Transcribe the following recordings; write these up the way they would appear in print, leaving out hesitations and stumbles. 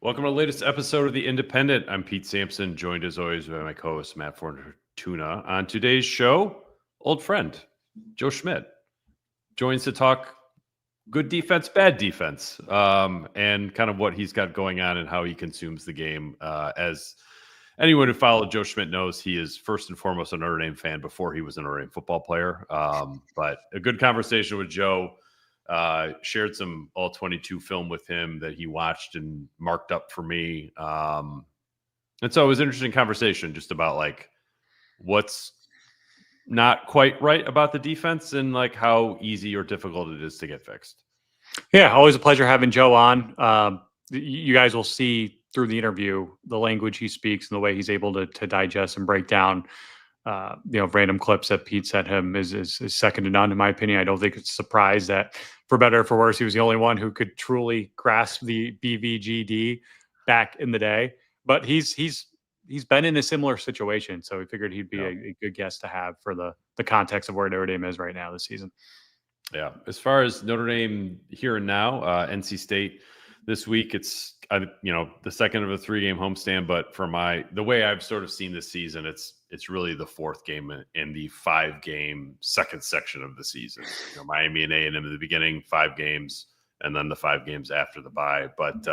Welcome to the latest episode of The Independent. I'm Pete Sampson, joined as always by my co-host Matt Fortuna. On today's show, old friend Joe Schmidt joins to talk good defense, bad defense, and kind of what he's got going on and how he consumes the game. As anyone who followed Joe Schmidt knows, he is first and foremost a Notre Dame fan before he was a Notre Dame football player. But a good conversation with Joe. Shared some all 22 film with him that he watched and marked up for me. And so it was an interesting conversation just about like what's not quite right about the defense and like how easy or difficult it is to get fixed. Yeah, always a pleasure having Joe on. You guys will see through the interview the language he speaks and the way he's able to digest and break down random clips that Pete sent him is second to none, in my opinion. I don't think it's a surprise that, for better or for worse, he was the only one who could truly grasp the BVGD back in the day. But he's been in a similar situation, so we figured he'd be a good guest to have for the context of where Notre Dame is right now this season. Yeah, as far as Notre Dame here and now, NC State this week, it's the second of a 3-game homestand. But for the way I've sort of seen this season, it's really the fourth game in the 5-game second section of the season. Miami and A&M in the beginning, 5 games, and then the 5 games after the bye. But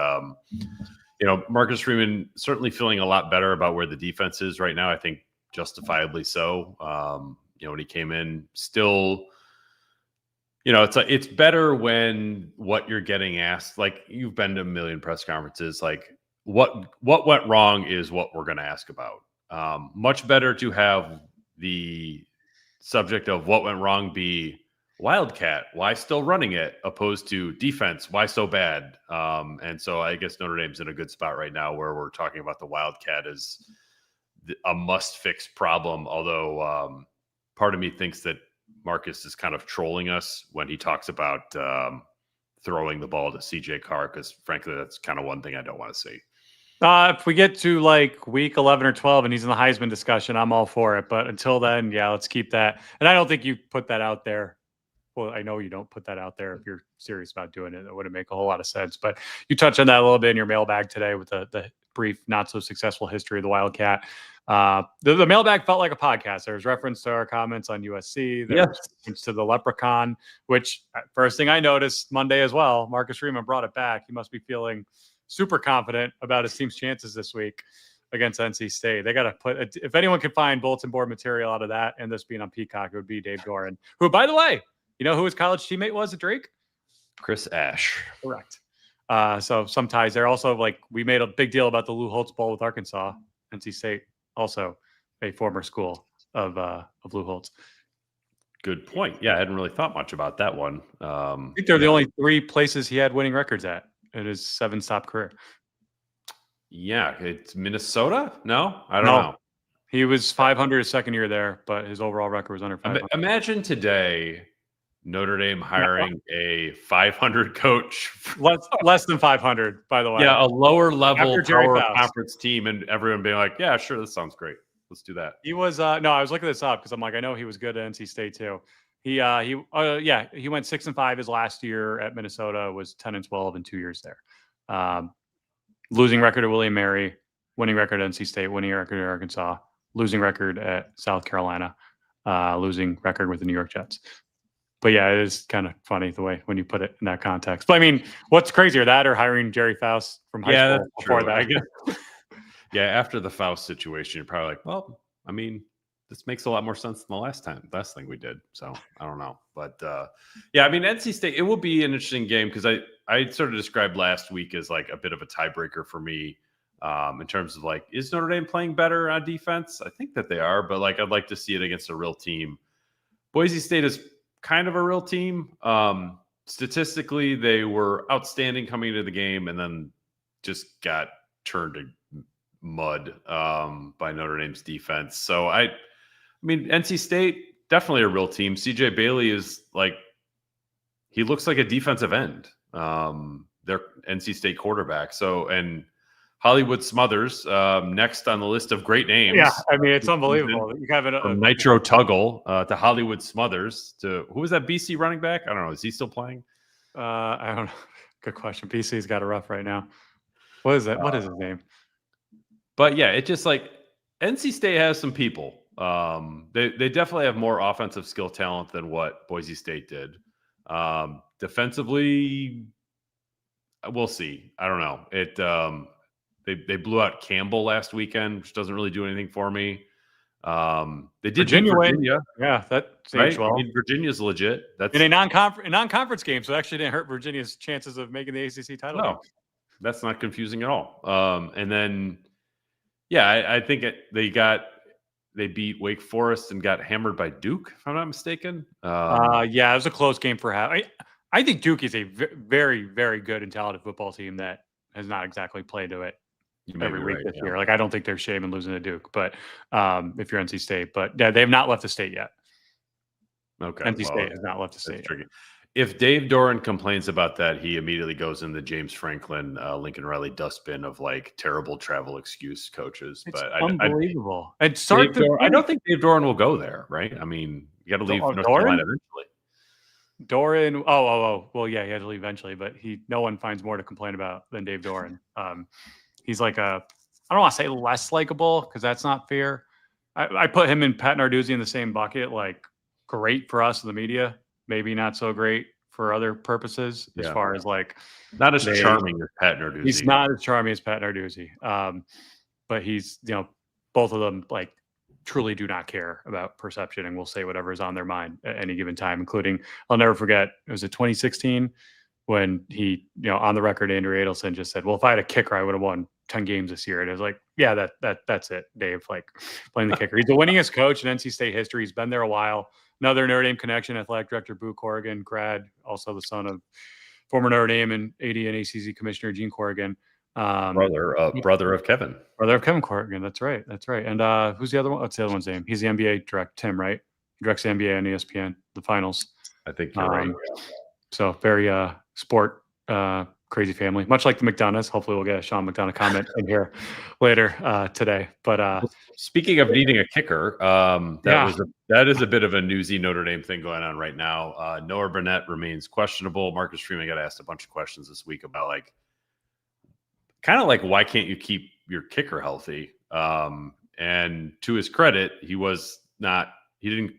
Marcus Freeman certainly feeling a lot better about where the defense is right now. I think justifiably so. When he came in, still. It's better when what you're getting asked, like you've been to a million press conferences, like what went wrong is what we're going to ask about. Much better to have the subject of what went wrong be Wildcat, why still running it, opposed to defense, why so bad? And so I guess Notre Dame's in a good spot right now where we're talking about the Wildcat as a must-fix problem, although part of me thinks that Marcus is kind of trolling us when he talks about throwing the ball to CJ Carr, because frankly, that's kind of one thing I don't want to see. If we get to like week 11 or 12 and he's in the Heisman discussion, I'm all for it. But until then, yeah, let's keep that. And I don't think you put that out there. Well, I know you don't put that out there if you're serious about doing it. It wouldn't make a whole lot of sense. But you touched on that a little bit in your mailbag today with the brief, not so successful history of the Wildcat. The mailbag felt like a podcast. There was reference to our comments on USC. There was reference to the Leprechaun, which first thing I noticed Monday as well, Marcus Freeman brought it back. He must be feeling super confident about his team's chances this week against NC State. They got to put, if anyone can find bulletin board material out of that and this being on Peacock, it would be Dave Doran, who, by the way, you know who his college teammate was at Drake? Chris Ash. Correct. So some ties there. Also, like we made a big deal about the Lou Holtz Bowl with Arkansas. NC State, also a former school of Lou Holtz. Good point. Yeah, I hadn't really thought much about that one. I think they're the only 3 places he had winning records at in his 7-stop career. Yeah, it's Minnesota? No, I don't know. He was 500 his second year there, but his overall record was under 500. Imagine today Notre Dame hiring a 500 coach. Less than 500, by the way. Yeah, a lower level power conference team, and everyone being like, yeah, sure, this sounds great. Let's do that. He was no, I was looking this up because I'm like, I know he was good at NC State too. He went 6-5 his last year at Minnesota, was 10-12 in 2 years there. Losing record at William Mary, winning record at NC State, winning record at Arkansas, losing record at South Carolina, losing record with the New York Jets. But yeah, it is kind of funny the way when you put it in that context. But I mean, what's crazier, that or hiring Jerry Faust from high school before that? I guess. Yeah, after the Faust situation, you're probably like, well, I mean, this makes a lot more sense than the last thing we did. So I don't know. But yeah, I mean, NC State, it will be an interesting game because I sort of described last week as like a bit of a tiebreaker for me in terms of like, is Notre Dame playing better on defense? I think that they are, but like, I'd like to see it against a real team. Boise State is kind of a real team. Statistically, they were outstanding coming into the game and then just got turned to mud by Notre Dame's defense. So I mean, NC State, definitely a real team. CJ Bailey is like, he looks like a defensive end. Their NC State quarterback. So, and Hollywood Smothers, next on the list of great names. Yeah, I mean, it's unbelievable. You have from Nitro Tuggle to Hollywood Smothers to who was that BC running back? I don't know. Is he still playing? I don't know. Good question. BC's got it rough right now. What is that? What is his name? But yeah, it just like NC State has some people. They definitely have more offensive skill talent than what Boise State did. Defensively, we'll see. I don't know. They blew out Campbell last weekend, which doesn't really do anything for me. They did beat Virginia. Yeah, that Right? aged well. I mean, Virginia's legit. That's in a non-conference game, so it actually didn't hurt Virginia's chances of making the ACC title game. That's not confusing at all. And then, yeah, I think they beat Wake Forest and got hammered by Duke, if I'm not mistaken. Yeah, it was a close game for half. I think Duke is a very, very good and talented football team that has not exactly played to it every week this year. Like, I don't think they're shame in losing to Duke, but if you're NC State, but yeah, they have not left the state yet. Okay, NC State has not left the state. Tricky. If Dave Doran complains about that, he immediately goes in the James Franklin, Lincoln Riley dustbin of like terrible travel excuse coaches. It's but unbelievable. I don't think Dave Doran will go there, right? I mean, you got to leave North Carolina eventually. Doran, well, yeah, he had to leave eventually, but no one finds more to complain about than Dave Doran. He's like I don't want to say less likable because that's not fair. I put him and Pat Narduzzi in the same bucket. Like, great for us in the media, maybe not so great for other purposes. As far as like, not as charming as Pat Narduzzi. He's not as charming as Pat Narduzzi, but he's both of them like truly do not care about perception and will say whatever is on their mind at any given time, including, I'll never forget, it was 2016 when he, on the record, Andrew Adelson just said, well, if I had a kicker, I would have won 10 games this year. And it was like, yeah, that's it, Dave, like playing the kicker. He's the winningest coach in NC State history. He's been there a while. Another Notre Dame connection, athletic director Boo Corrigan, grad, also the son of former Notre Dame and AD and ACC commissioner Gene Corrigan. Brother of Kevin. Brother of Kevin Corrigan. That's right. And who's the other one? What's the other one's name? He's the NBA direct, Tim, right? He directs the NBA on ESPN, the finals. I think you're right. So very sport crazy family, much like the McDonoughs. Hopefully we'll get a Sean McDonough comment in here later today. But speaking of needing a kicker, that is a bit of a newsy Notre Dame thing going on right now. Noah Burnett remains questionable. Marcus Freeman got asked a bunch of questions this week about kind of like, why can't you keep your kicker healthy? And to his credit, he didn't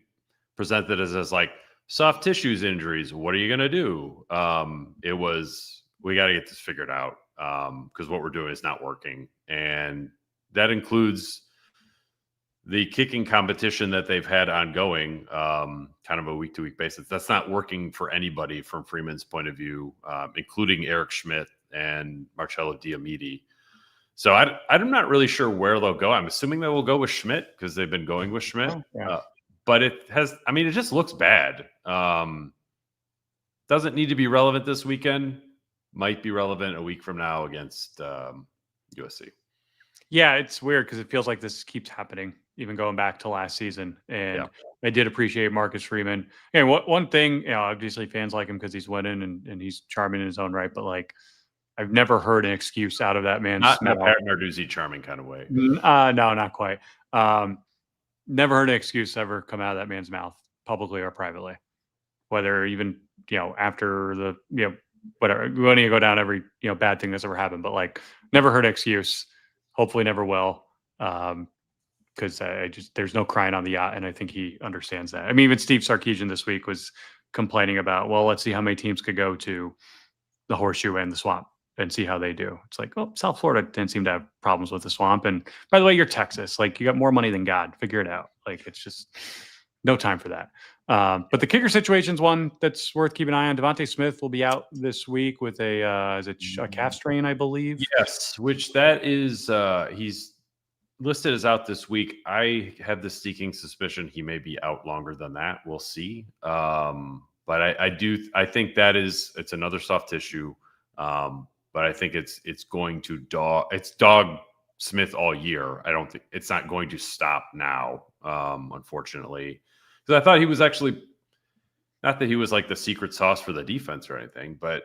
present it as like soft tissues injuries. What are you going to do? It was, we got to get this figured out because what we're doing is not working. And that includes the kicking competition that they've had ongoing, kind of a week-to-week basis. That's not working for anybody from Freeman's point of view, including Eric Schmidt and Marcello Diomede. So I'm not really sure where they'll go. I'm assuming they will go with Schmidt because they've been going with Schmidt. But it just looks bad. Doesn't need to be relevant this weekend. Might be relevant a week from now against USC. Yeah, it's weird because it feels like this keeps happening, even going back to last season. And I did appreciate Marcus Freeman. And one thing, obviously fans like him because he's winning and he's charming in his own right. But like, I've never heard an excuse out of that man's mouth. Not Pat Narduzzi charming kind of way. No, not quite. Never heard an excuse ever come out of that man's mouth, publicly or privately. Whether even after the whatever, we want to go down every bad thing that's ever happened, but like never heard an excuse. Hopefully, never will. Because there's no crying on the yacht, and I think he understands that. I mean, even Steve Sarkisian this week was complaining about, well, let's see how many teams could go to the Horseshoe and the Swamp and see how they do. It's like, oh, South Florida didn't seem to have problems with the Swamp. And by the way, you're Texas. Like, you got more money than God. Figure it out. Like, it's just no time for that. But the kicker situation's one that's worth keeping an eye on. Devontae Smith will be out this week with a calf strain, I believe. Yes, which that is he's listed as out this week. I have the sneaking suspicion he may be out longer than that. We'll see. But I think it's another soft tissue. But I think it's going to dog Smith all year. I don't think it's not going to stop now, unfortunately. Because I thought he was actually, not that he was like the secret sauce for the defense or anything, but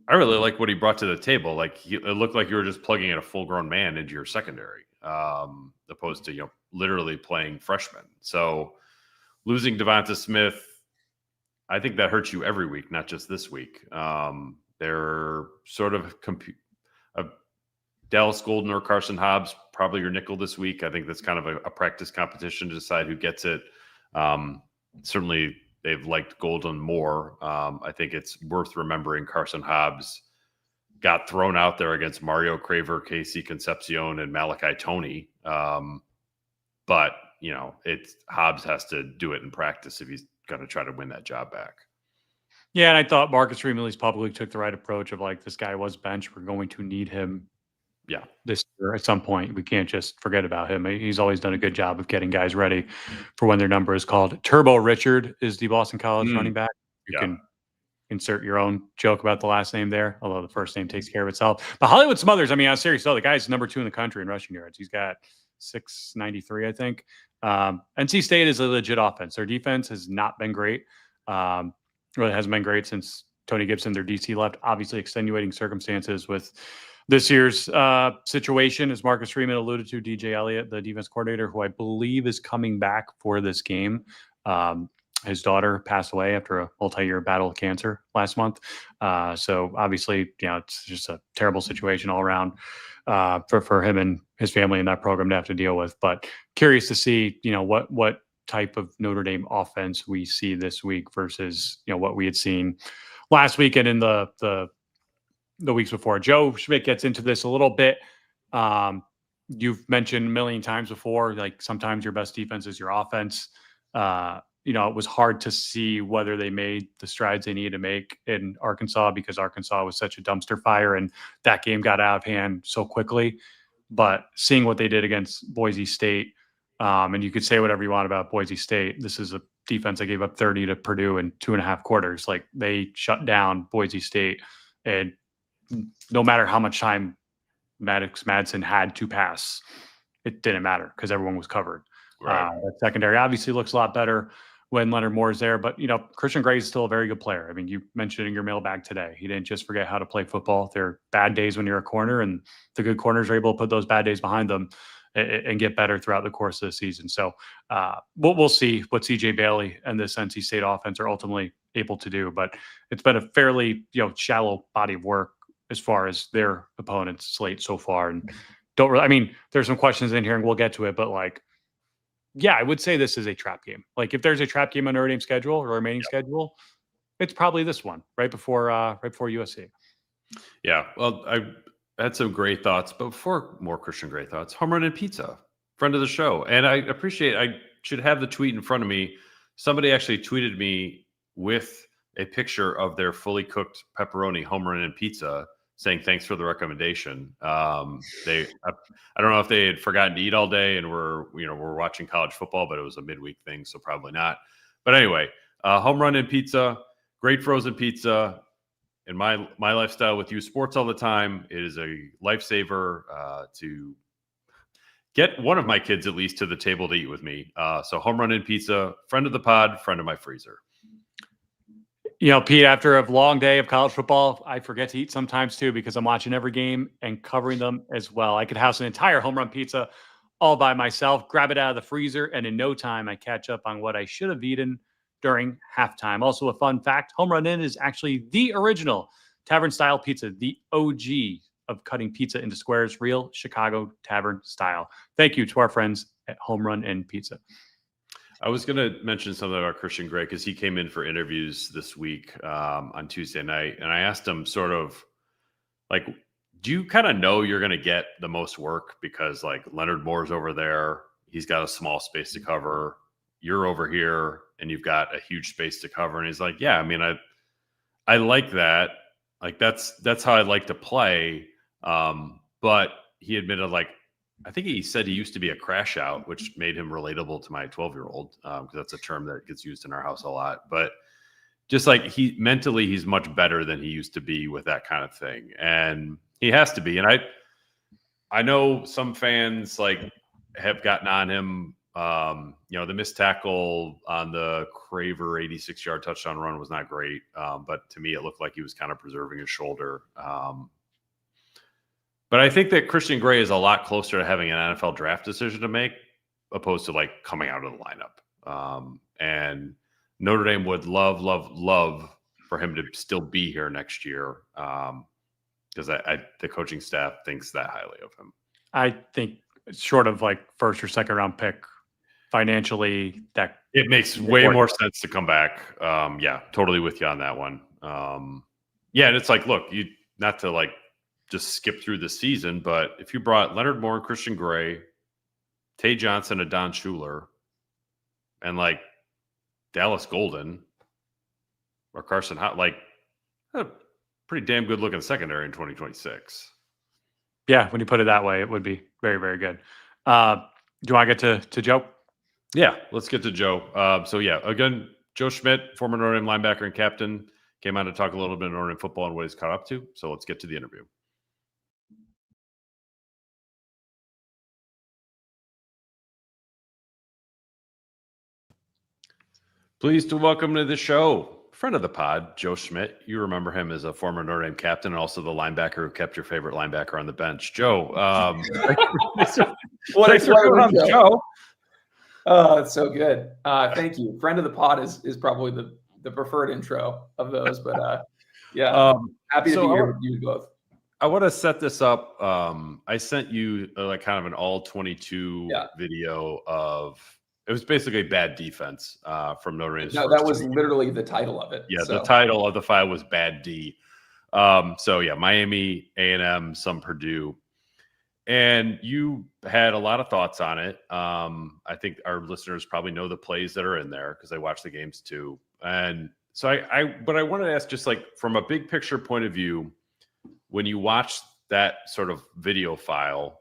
I really like what he brought to the table. Like it looked like you were just plugging in a full-grown man into your secondary, opposed to literally playing freshmen. So losing Devonta Smith, I think that hurts you every week, not just this week. They're sort of Dallas Golden or Carson Hobbs, probably your nickel this week. I think that's kind of a practice competition to decide who gets it. Certainly, they've liked Golden more. I think it's worth remembering Carson Hobbs got thrown out there against Mario Craver, Casey Concepcion, and Malachi Toney. But, Hobbs has to do it in practice if he's going to try to win that job back. Yeah, and I thought Marcus Freeman at least publicly took the right approach of like, this guy was benched. We're going to need him this year at some point. We can't just forget about him. He's always done a good job of getting guys ready for when their number is called. Turbo Richard is the Boston College running back. You can insert your own joke about the last name there, although the first name takes care of itself. But Hollywood Smothers, I mean, on serious though, the guy's number 2 in the country in rushing yards. He's got 693, I think. NC State is a legit offense. Their defense has not been great. Really hasn't been great since Tony Gibson, their DC, left. Obviously, extenuating circumstances with this year's situation, as Marcus Freeman alluded to. DJ Elliott, the defense coordinator, who I believe is coming back for this game. His daughter passed away after a multi-year battle with cancer last month. So obviously, it's just a terrible situation all around for him and his family in that program to have to deal with. But curious to see, what type of Notre Dame offense we see this week versus, what we had seen last week and in the weeks before. Joe Schmidt gets into this a little bit. You've mentioned a million times before, like sometimes your best defense is your offense. It was hard to see whether they made the strides they needed to make in Arkansas because Arkansas was such a dumpster fire and that game got out of hand so quickly. But seeing what they did against Boise State, and you could say whatever you want about Boise State, this is a defense that gave up 30 to Purdue in 2.5 quarters. Like, they shut down Boise State, and no matter how much time Maddox Madsen had to pass, it didn't matter because everyone was covered. Right. That secondary obviously looks a lot better when Leonard Moore is there, but Christian Gray is still a very good player. I mean, you mentioned in your mailbag today, he didn't just forget how to play football. There are bad days when you're a corner, and the good corners are able to put those bad days behind them and get better throughout the course of the season. So we'll see what CJ Bailey and this NC State offense are ultimately able to do, but it's been a fairly shallow body of work as far as their opponents slate so far. And there's some questions in here and we'll get to it, but I would say this is a trap game. Like, if there's a trap game on Notre Dame's schedule or remaining schedule, it's probably this one right before USC. Yeah. Well, I had some great thoughts, but before more Christian Gray thoughts, Home Run and Pizza, friend of the show. And I should have the tweet in front of me. Somebody actually tweeted me with a picture of their fully cooked pepperoni Home Run and Pizza, saying thanks for the recommendation. I don't know if they had forgotten to eat all day and we're watching college football, but it was a midweek thing, so probably not. But anyway, Home Run and Pizza, great frozen pizza. In my lifestyle with youth sports all the time, it is a lifesaver to get one of my kids at least to the table to eat with me. So Home Run and Pizza, friend of the pod, friend of my freezer. Pete, after a long day of college football, I forget to eat sometimes too because I'm watching every game and covering them as well. I could house an entire Home Run Pizza all by myself, grab it out of the freezer, and in no time I catch up on what I should have eaten during halftime. Also, a fun fact, Home Run Inn is actually the original tavern-style pizza, the OG of cutting pizza into squares, real Chicago tavern style. Thank you to our friends at Home Run Inn Pizza. I was going to mention something about Christian Gray because he came in for interviews this week on Tuesday night. And I asked him sort of like, do you kind of know you're going to get the most work? Because like Leonard Moore's over there. He's got a small space to cover. You're over here and you've got a huge space to cover. And he's like, yeah, I mean, I like that. Like that's how I like to play. But he admitted, like, I think he said he used to be a crash out, which made him relatable to my 12-year-old because that's a term that gets used in our house a lot. But just like he's much better than he used to be with that kind of thing. And he has to be. And I know some fans like have gotten on him. The missed tackle on the Craver 86-yard touchdown run was not great. But to me, it looked like he was kind of preserving his shoulder. But I think that Christian Gray is a lot closer to having an NFL draft decision to make opposed to like coming out of the lineup. And Notre Dame would love for him to still be here next year. because the coaching staff thinks that highly of him. I think short of like first or second round pick, financially, that it makes way more sense to come back. Yeah, totally with you on that one. Yeah, and it's like, look, you not to like just skip through the season, but if you brought Leonard Moore and Christian Gray, Tay Johnson and Don Schuler, and like Dallas Golden or Carson Hot, like a pretty damn good looking secondary in 2026. Yeah, when you put it that way, it would be very, very good. Do you want to get to Joe? Yeah, let's get to Joe. So yeah, again, Joe Schmidt, former Notre Dame linebacker and captain, came on to talk a little bit of Notre Dame football and what he's caught up to. So let's get to the interview. Pleased to welcome to the show, friend of the pod, Joe Schmidt. You remember him as a former Notre Dame captain and also the linebacker who kept your favorite linebacker on the bench. Joe, what a pleasure, Joe. Oh, it's so good. Thank you. Friend of the pod is probably the preferred intro of those, but yeah, happy to be here with you both. I want to set this up. I sent you like kind of an all 22 video of. It was basically bad defense from Notre Dame. No, that was literally the title of it. Yeah, so. The title of the file was Bad D. So yeah, Miami, A&M, some Purdue. And you had a lot of thoughts on it. I think our listeners probably know the plays that are in there because they watch the games too. And so but I wanted to ask just like from a big picture point of view, when you watch that sort of video file,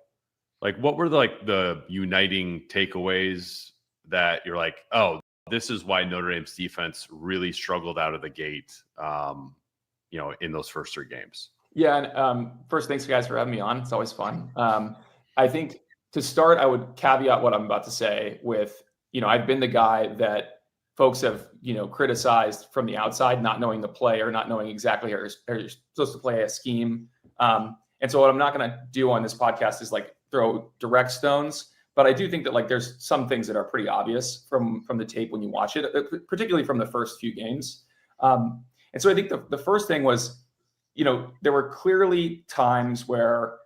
like what were the uniting takeaways that you're like, oh, this is why Notre Dame's defense really struggled out of the gate, in those first three games? Yeah. And first, thanks guys for having me on. It's always fun. I think to start, I would caveat what I'm about to say with, I've been the guy that folks have, criticized from the outside, not knowing the play or not knowing exactly how you're supposed to play a scheme. And so what I'm not going to do on this podcast is like throw direct stones. But I do think that like there's some things that are pretty obvious from the tape when you watch it, particularly from the first few games. And so I think the first thing was, there were clearly times where,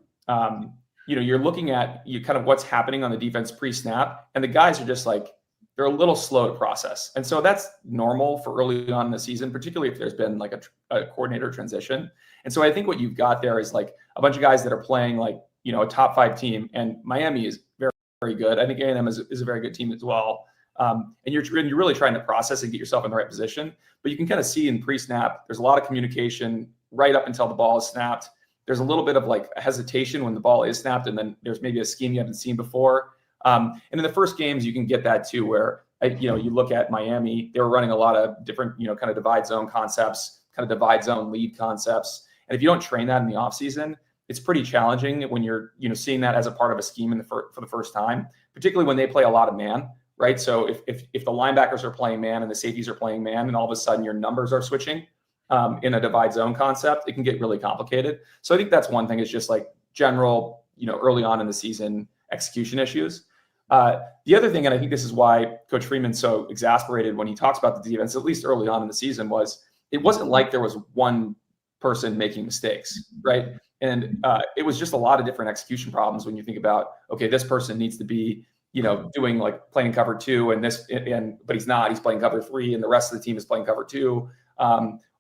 you're looking at kind of what's happening on the defense pre-snap, and the guys are just like, they're a little slow to process. And so that's normal for early on in the season, particularly if there's been like a coordinator transition. And so I think what you've got there is like a bunch of guys that are playing like, a top 5 team, and Miami is very good. I think A&M is a very good team as well. And you're really trying to process and get yourself in the right position. But you can kind of see in pre-snap, there's a lot of communication right up until the ball is snapped. There's a little bit of like a hesitation when the ball is snapped, and then there's maybe a scheme you haven't seen before. And in the first games, you can get that too, where you look at Miami, they were running a lot of different, kind of divide zone concepts, kind of divide zone lead concepts. And if you don't train that in the offseason, it's pretty challenging when you're, seeing that as a part of a scheme for the first time, particularly when they play a lot of man, right? So if the linebackers are playing man and the safeties are playing man, and all of a sudden your numbers are switching in a divide zone concept, it can get really complicated. So I think that's one thing, is just like general, early on in the season execution issues. The other thing, and I think this is why Coach Freeman's so exasperated when he talks about the defense, at least early on in the season, was it wasn't like there was one person making mistakes, right? And it was just a lot of different execution problems when you think about, okay, this person needs to be, doing like playing cover 2 but he's not, he's playing cover 3 and the rest of the team is playing cover 2.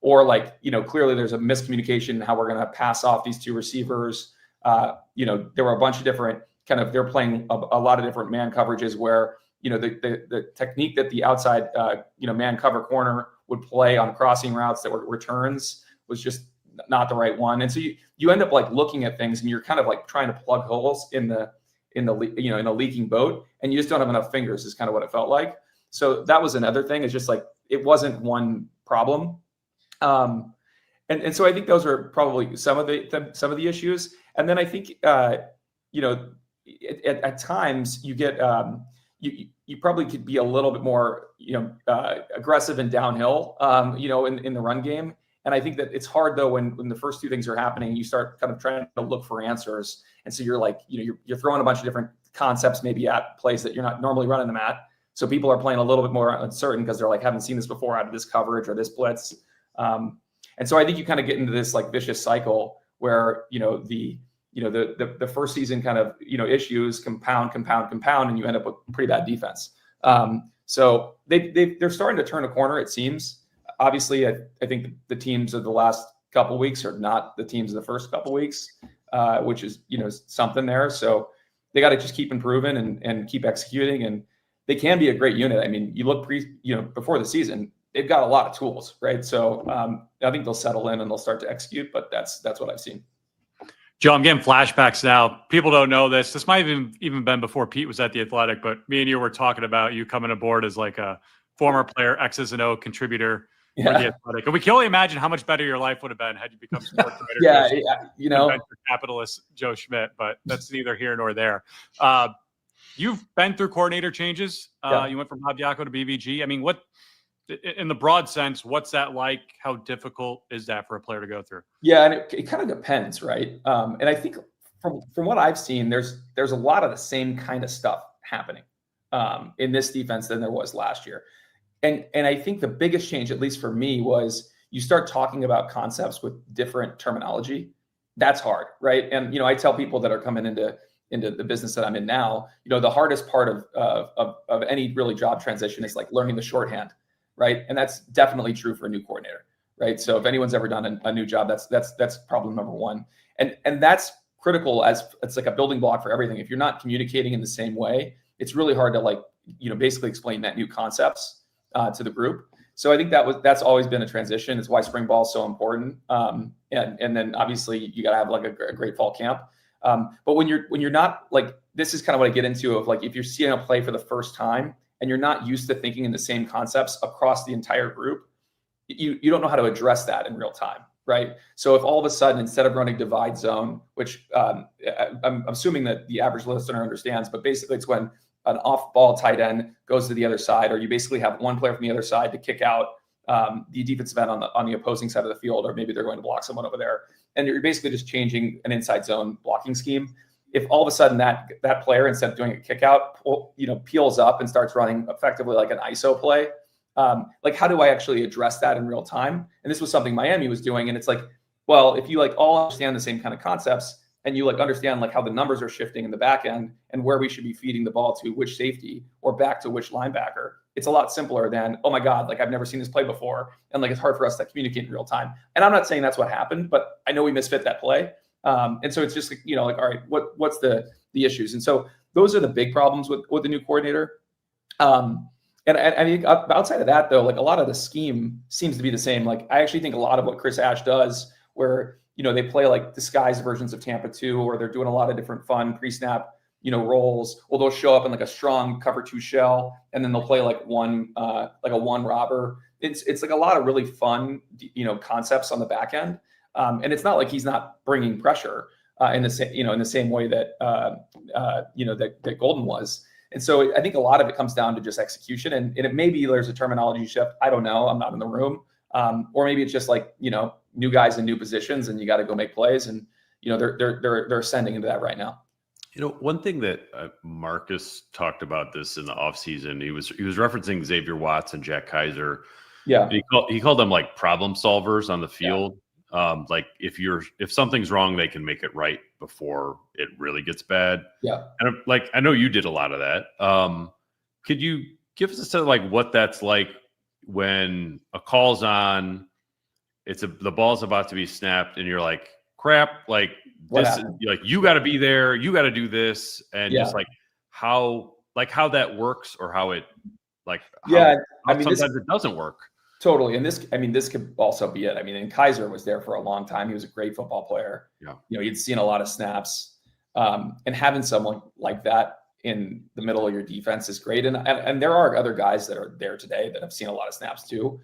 Or like, clearly there's a miscommunication in how we're going to pass off these 2 receivers. There were a bunch of different they're playing a lot of different man coverages where, the technique that the outside, man cover corner would play on crossing routes that were returns was just not the right one. And so you end up like looking at things and you're kind of like trying to plug holes in a leaking boat, and you just don't have enough fingers, is kind of what it felt like. So that was another thing. It's just like, it wasn't one problem. And so I think those are probably some of the issues. And then I think, at times you get, you probably could be a little bit more, aggressive and downhill, in the run game. And I think that it's hard though, when the first 2 things are happening, you start kind of trying to look for answers. And so you're like, you're throwing a bunch of different concepts maybe at plays that you're not normally running them at. So people are playing a little bit more uncertain because they're like, haven't seen this before out of this coverage or this blitz. And so I think you kind of get into this like vicious cycle where, the first season kind of, issues compound, and you end up with pretty bad defense. So they're starting to turn a corner, it seems. Obviously, I think the teams of the last couple of weeks are not the teams of the first couple of weeks, which is, something there. So they got to just keep improving and keep executing, and they can be a great unit. I mean, you look before the season, they've got a lot of tools, right? So I think they'll settle in and they'll start to execute, but that's what I've seen. Joe, I'm getting flashbacks now. People don't know this. This might have even been before Pete was at the Athletic, but me and you were talking about you coming aboard as like a former player, X's and O contributor for the Athletic. And we can only imagine how much better your life would have been had you become sports writer. Venture capitalist Joe Schmidt, but that's neither here nor there. You've been through coordinator changes. You went from Bob Diaco to BVG. I mean, what, in the broad sense, what's that like? How difficult is that for a player to go through? Yeah, and it kind of depends, right? And I think from what I've seen, there's a lot of the same kind of stuff happening in this defense than there was last year. And I think the biggest change, at least for me, was you start talking about concepts with different terminology. That's hard, right? And I tell people that are coming into the business that I'm in now, the hardest part of any really job transition is like learning the shorthand, right? And that's definitely true for a new coordinator, right? So if anyone's ever done a new job, that's problem number one. And that's critical, as it's like a building block for everything. If you're not communicating in the same way, it's really hard to basically explain net new concepts to the group. So I think that's always been a transition. It's why spring ball is so important. And then obviously you got to have like a great fall camp. But when you're not, like, this is kind of what I get into of, like, if you're seeing a play for the first time and you're not used to thinking in the same concepts across the entire group, you don't know how to address that in real time, right? So if all of a sudden, instead of running divide zone, which I'm assuming that the average listener understands, but basically it's when an off-ball tight end goes to the other side, or you basically have one player from the other side to kick out the defensive end on the opposing side of the field, or maybe they're going to block someone over there. And you're basically just changing an inside zone blocking scheme. If all of a sudden that player, instead of doing a kick out, peels up and starts running effectively like an ISO play, like, how do I actually address that in real time? And this was something Miami was doing. And it's like, well, if you all understand the same kind of concepts, and you understand how the numbers are shifting in the back end and where we should be feeding the ball to which safety or back to which linebacker, it's a lot simpler than, oh my God, I've never seen this play before. And it's hard for us to communicate in real time. And I'm not saying that's what happened, but I know we misfit that play. And so it's just all right, what's the issues? And so those are the big problems with the new coordinator. And I mean, outside of that, though, a lot of the scheme seems to be the same. I actually think a lot of what Chris Ash does, where they play disguised versions of Tampa 2, or they're doing a lot of different fun pre-snap, roles. Well, they'll show up in a strong cover 2 shell, and then they'll play a one robber. It's a lot of really fun, concepts on the back end. And it's not like he's not bringing pressure in the same way that that Golden was. And so I think a lot of it comes down to just execution, and it maybe there's a terminology shift. I don't know. I'm not in the room. Or maybe it's just new guys in new positions, and you got to go make plays, and they're ascending into that right now. One thing that Marcus talked about this in the offseason, he was referencing Xavier Watts and Jack Kaiser. Yeah, he called them problem solvers on the field. Yeah. If something's wrong, they can make it right before it really gets bad. Yeah, and I know you did a lot of that. Could you give us a sense of what that's like when a call's on? The ball's about to be snapped, and you're like, crap, this, you got to be there, you got to do this, and just how that works, or how it sometimes it doesn't work. Totally. And this could also be it. And Kaiser was there for a long time. He was a great football player. Yeah. He'd seen a lot of snaps, and having someone like that in the middle of your defense is great. And there are other guys that are there today that have seen a lot of snaps too.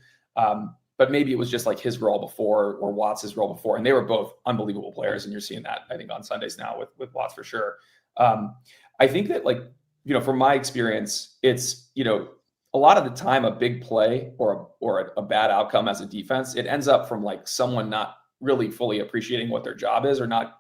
But maybe it was just his role before, or Watts' role before. And they were both unbelievable players. And you're seeing that, I think, on Sundays now with Watts for sure. I think that, from my experience, it's, a lot of the time a big play or a bad outcome as a defense, it ends up from someone not really fully appreciating what their job is, or not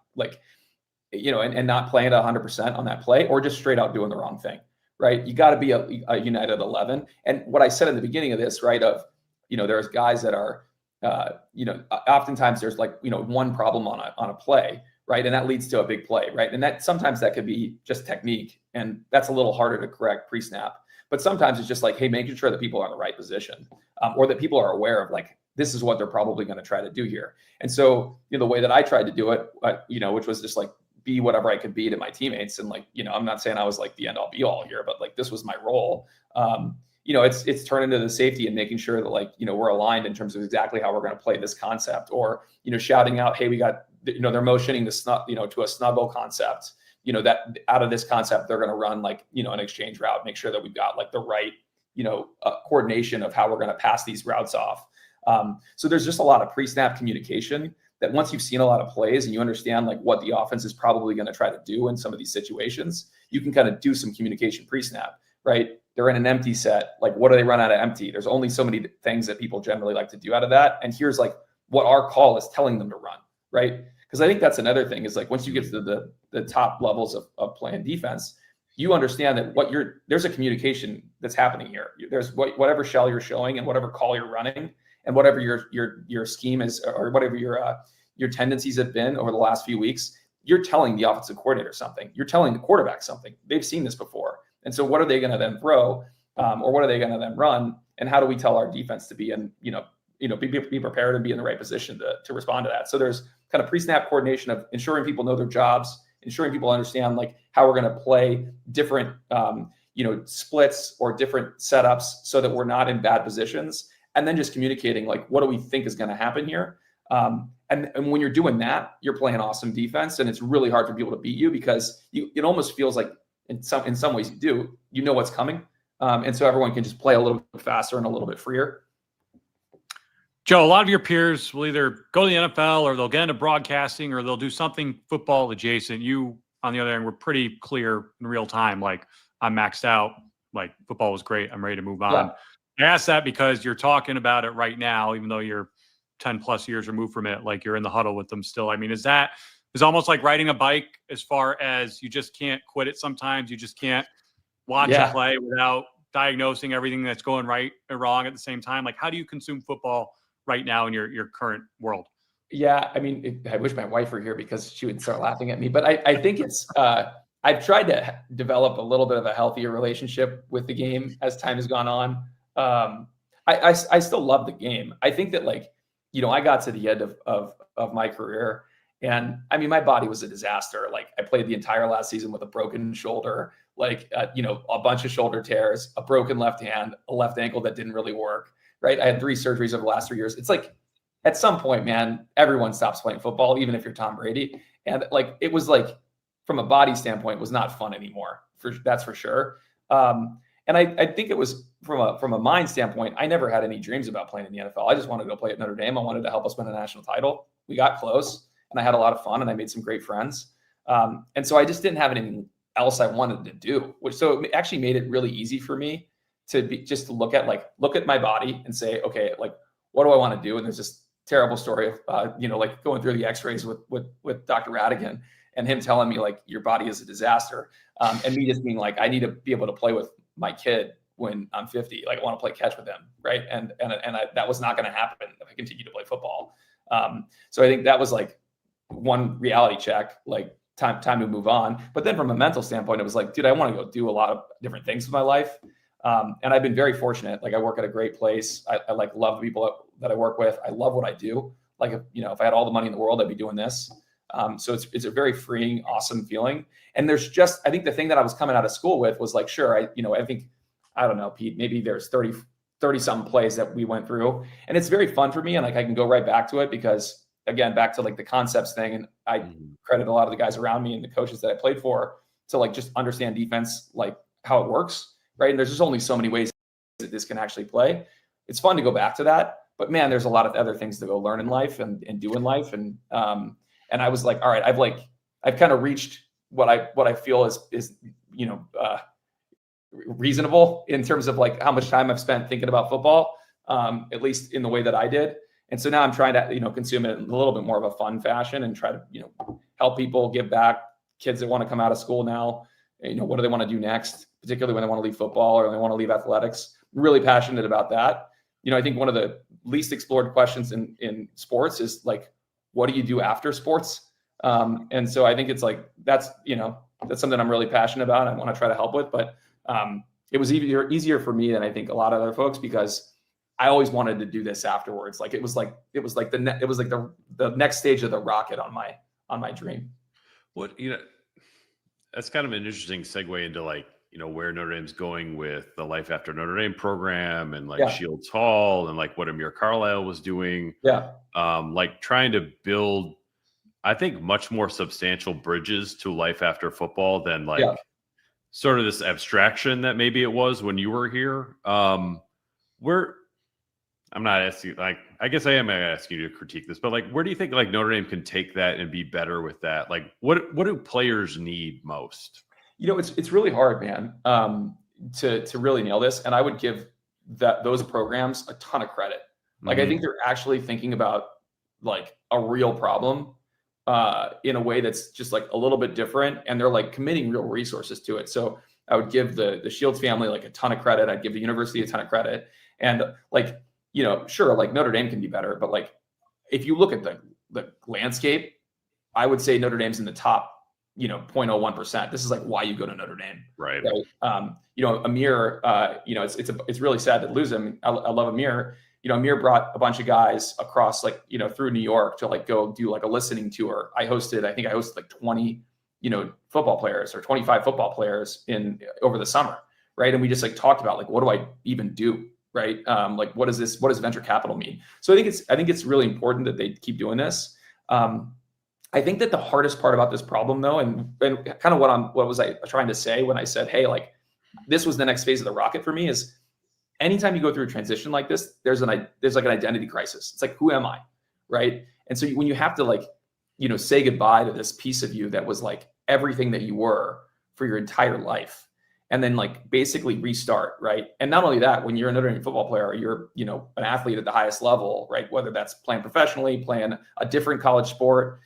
and not playing at 100% on that play, or just straight out doing the wrong thing, right? You got to be a United 11. And what I said in the beginning of this, right, of, there's guys that are, oftentimes there's like, one problem on a play, right? And that leads to a big play, right? And that sometimes that could be just technique, and that's a little harder to correct pre-snap. But sometimes it's just like, hey, making sure that people are in the right position, or that people are aware of like, this is what they're probably going to try to do here. And so, the way that I tried to do it, which was just like be whatever I could be to my teammates. And like, I'm not saying I was like the end all be all here, but like, this was my role. It's turned into the safety and making sure that like, we're aligned in terms of exactly how we're going to play this concept, or, shouting out, hey, we got, they're motioning to a snuggle concept, that out of this concept, they're going to run like, an exchange route, make sure that we've got like the right, coordination of how we're going to pass these routes off. So there's just a lot of pre-snap communication that once you've seen a lot of plays and you understand like what the offense is probably going to try to do in some of these situations, you can kind of do some communication pre-snap, right? They're in an empty set. Like, what do they run out of empty? There's only so many things that people generally like to do out of that. And here's like what our call is telling them to run, right? Because I think that's another thing is like, once you get to the top levels of playing defense, you understand that there's a communication that's happening here. There's whatever shell you're showing and whatever call you're running and whatever your scheme is, or whatever your tendencies have been over the last few weeks, you're telling the offensive coordinator something. You're telling the quarterback something. They've seen this before. And so what are they going to then throw, or what are they going to then run? And how do we tell our defense to be be prepared and be in the right position to respond to that? So there's kind of pre-snap coordination of ensuring people know their jobs, ensuring people understand like how we're going to play different, splits or different setups so that we're not in bad positions. And then just communicating like, what do we think is going to happen here? And when you're doing that, you're playing awesome defense, and it's really hard for people to beat you because it almost feels like in some ways you know what's coming. And so everyone can just play a little bit faster and a little bit freer. Joe, a lot of your peers will either go to the NFL or they'll get into broadcasting or they'll do something football adjacent. You, on the other end, were pretty clear in real time. Like, I'm maxed out. Like, football was great. I'm ready to move on. Yeah. I ask that because you're talking about it right now, even though you're 10 plus years removed from it, like you're in the huddle with them still. I mean, is almost like riding a bike as far as you just can't quit it sometimes. You just can't watch a play without diagnosing everything that's going right or wrong at the same time. Like, how do you consume football right now in your current world? Yeah, I mean, I wish my wife were here because she would start laughing at me. But I think it's I've tried to develop a little bit of a healthier relationship with the game as time has gone on. I still love the game. I think that I got to the end of my career, and I mean, my body was a disaster. Like, I played the entire last season with a broken shoulder, a bunch of shoulder tears, a broken left hand, a left ankle that didn't really work. Right. I had 3 surgeries over the last 3 years. It's like, at some point, man, everyone stops playing football, even if you're Tom Brady. And it was like, from a body standpoint, was not fun anymore. That's for sure. And I think it was from a mind standpoint, I never had any dreams about playing in the NFL. I just wanted to go play at Notre Dame. I wanted to help us win a national title. We got close, and I had a lot of fun, and I made some great friends. And so I just didn't have anything else I wanted to do, so it actually made it really easy for me to look at my body and say, okay, what do I want to do? And there's this terrible story of, going through the x-rays with Dr. Radigan and him telling me your body is a disaster. And me just being I need to be able to play with my kid when I'm 50. I want to play catch with him. Right. And that was not going to happen if I continue to play football. So I think that was one reality check, time to move on. But then from a mental standpoint, it was dude, I want to go do a lot of different things with my life. And I've been very fortunate. I work at a great place. I love the people that I work with. I love what I do. If I had all the money in the world, I'd be doing this. So it's a very freeing, awesome feeling. And there's I think the thing that I was coming out of school with was sure, I think, I don't know, Pete, maybe there's 30 something plays that we went through, and it's very fun for me. And I can go right back to it because, again, back to the concepts thing. And I credit a lot of the guys around me and the coaches that I played for to just understand defense, how it works. Right. And there's just only so many ways that this can actually play. It's fun to go back to that, but man, there's a lot of other things to go learn in life and do in life. And I was all right, I've kind of reached what I feel is reasonable in terms of how much time I've spent thinking about football, at least in the way that I did. And so now I'm trying to, consume it in a little bit more of a fun fashion and try to, help people, give back. Kids that want to come out of school now, what do they want to do next, particularly when they want to leave football or they want to leave athletics. I'm really passionate about that. I think one of the least explored questions in sports is like, what do you do after sports? And so I think it's like, that's something I'm really passionate about. I want to try to help with, but it was easier for me than I think a lot of other folks, because I always wanted to do this afterwards. Like it was like the next stage of the rocket on my dream. What, that's kind of an interesting segue into like, where Notre Dame's going with the Life After Notre Dame program and like Shields Hall and like what Amir Carlisle was doing. Yeah. Like trying to build, I think, much more substantial bridges to life after football than like sort of this abstraction that maybe it was when you were here. I'm not asking, like, I guess I am asking you to critique this, but like, where do you think like Notre Dame can take that and be better with that? Like, what do players need most? It's really hard, man, to really nail this. And I would give those programs a ton of credit. Like, I think they're actually thinking about like a real problem in a way that's just like a little bit different. And they're like committing real resources to it. So I would give the Shields family like a ton of credit. I'd give the university a ton of credit. And like, sure, like Notre Dame can be better, but like, if you look at the landscape, I would say Notre Dame's in the top 0.01%. This is like why you go to Notre Dame. Right. Amir, it's really sad to lose him. I love Amir. Amir brought a bunch of guys across like, through New York to like go do like a listening tour. I hosted like 20, football players or 25 football players over the summer. Right. And we just like talked about like, what do I even do? Right. Like, what does venture capital mean? So I think it's really important that they keep doing this. I think that the hardest part about this problem, though, and kind of what was I trying to say when I said, hey, like this was the next phase of the rocket for me, is anytime you go through a transition like this, there's like an identity crisis. It's like, who am I, right? And so when you have to like, say goodbye to this piece of you that was like everything that you were for your entire life, and then like basically restart, right? And not only that, when you're a Notre Dame football player, you're an athlete at the highest level, right? Whether that's playing professionally, playing a different college sport.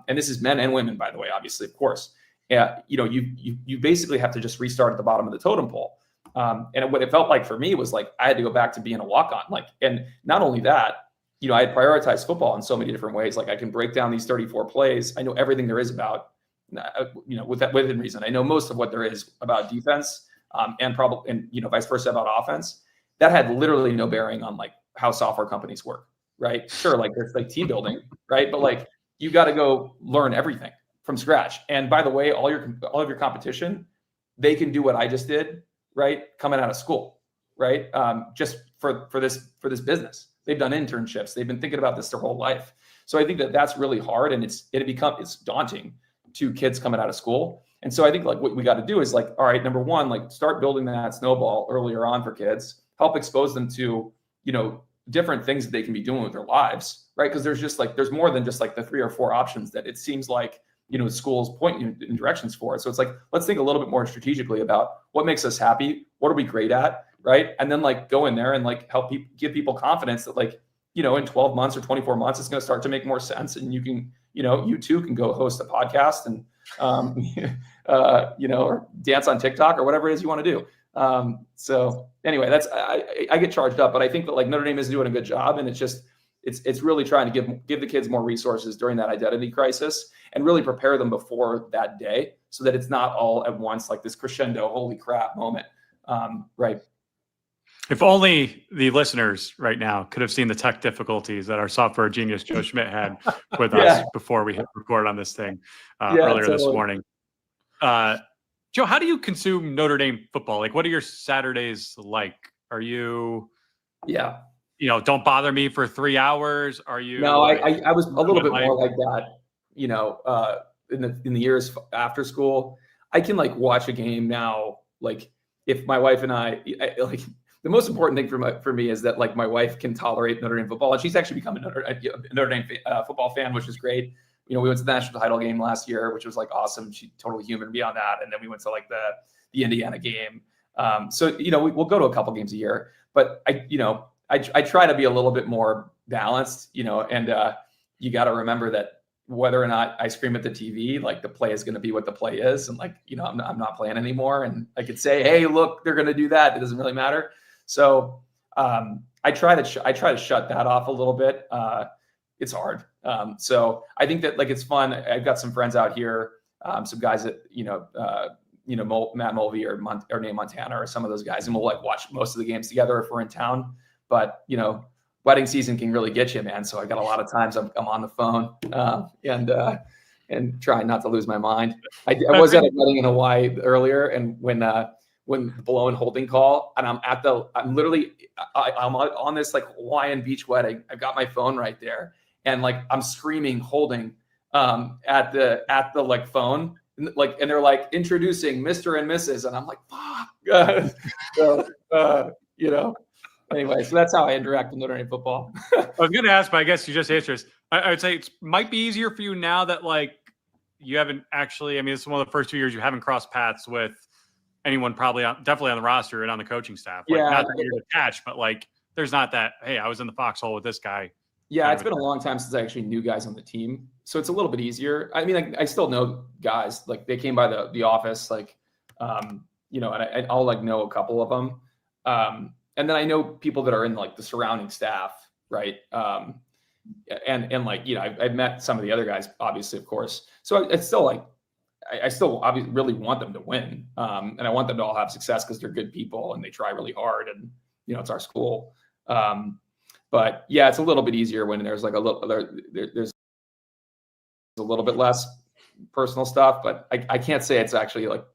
And this is men and women, by the way, obviously, of course. You basically have to just restart at the bottom of the totem pole. And what it felt like for me was like I had to go back to being a walk-on. Like, and not only that, I had prioritized football in so many different ways. Like I can break down these 34 plays. I know everything there is about, within reason. I know most of what there is about defense, and vice versa about offense. That had literally no bearing on like how software companies work, right? Sure, like there's like team building, right? But like, you got to go learn everything from scratch. And by the way, all of your competition, they can do what I just did, right? Coming out of school, right? Just for this business, they've done internships. They've been thinking about this their whole life. So I think that's really hard, and it's daunting to kids coming out of school. And so I think like what we got to do is like, all right, number one, like start building that snowball earlier on for kids, help expose them to, different things that they can be doing with their lives, right? Because there's more than just like the 3 or 4 options that it seems like, schools point you in directions for. So it's like, let's think a little bit more strategically about what makes us happy. What are we great at? Right. And then like go in there and like help give people confidence that like, in 12 months or 24 months, it's going to start to make more sense. And you can, you too can go host a podcast and, or dance on TikTok or whatever it is you want to do. So anyway, I get charged up, but I think that like Notre Dame is doing a good job, and it's really trying to give the kids more resources during that identity crisis and really prepare them before that day so that it's not all at once like this crescendo, holy crap moment. Right. If only the listeners right now could have seen the tech difficulties that our software genius Joe Schmidt had with us before we hit record on this thing earlier this morning. Joe, how do you consume Notre Dame football? Like, what are your Saturdays like? Are you, don't bother me for 3 hours? Are you? No, I was a little bit more like that, in the years after school. I can like watch a game now. Like if my wife and I like, the most important thing for me is that like my wife can tolerate Notre Dame football, and she's actually become a Notre Dame football fan, which is great. We went to the national title game last year, which was like awesome. She totally human beyond that. And then we went to like the Indiana game. So, we'll go to a couple games a year, but I try to be a little bit more balanced, and you got to remember that whether or not I scream at the TV, like the play is going to be what the play is. And like, I'm not playing anymore. And I could say, hey, look, they're going to do that. It doesn't really matter. So I try to shut that off a little bit. It's hard. So I think that like it's fun. I've got some friends out here, some guys that Matt Mulvey or Nate Montana or some of those guys, and we'll like watch most of the games together if we're in town. But wedding season can really get you, man. So I got a lot of times I'm on the phone and trying not to lose my mind. I was at a wedding in Hawaii earlier, and when the blown holding call, and I'm on this like Hawaiian beach wedding. I've got my phone right there, and like I'm screaming holding at the like phone, and they're like introducing Mr. and Mrs. and I'm like, fuck. So anyway, so that's how I interact with Notre Dame football. I was going to ask, but I guess you just answered this. I would say it might be easier for you now that like you haven't actually. I mean, it's one of the first 2 years you haven't crossed paths with anyone definitely on the roster and on the coaching staff. Like, Yeah, not that you're attached, but like there's not that. Hey, I was in the foxhole with this guy. Yeah, it's been a long time since I actually knew guys on the team, so it's a little bit easier. I mean, I still know guys. Like they came by the office, like and I'll like know a couple of them. And then I know people that are in like the surrounding staff, right? And like, I've met some of the other guys, obviously, of course. So it's still like, I still obviously really want them to win. And I want them to all have success because they're good people and they try really hard and, it's our school. But yeah, it's a little bit easier when there's like there's a little bit less personal stuff, but I can't say it's actually like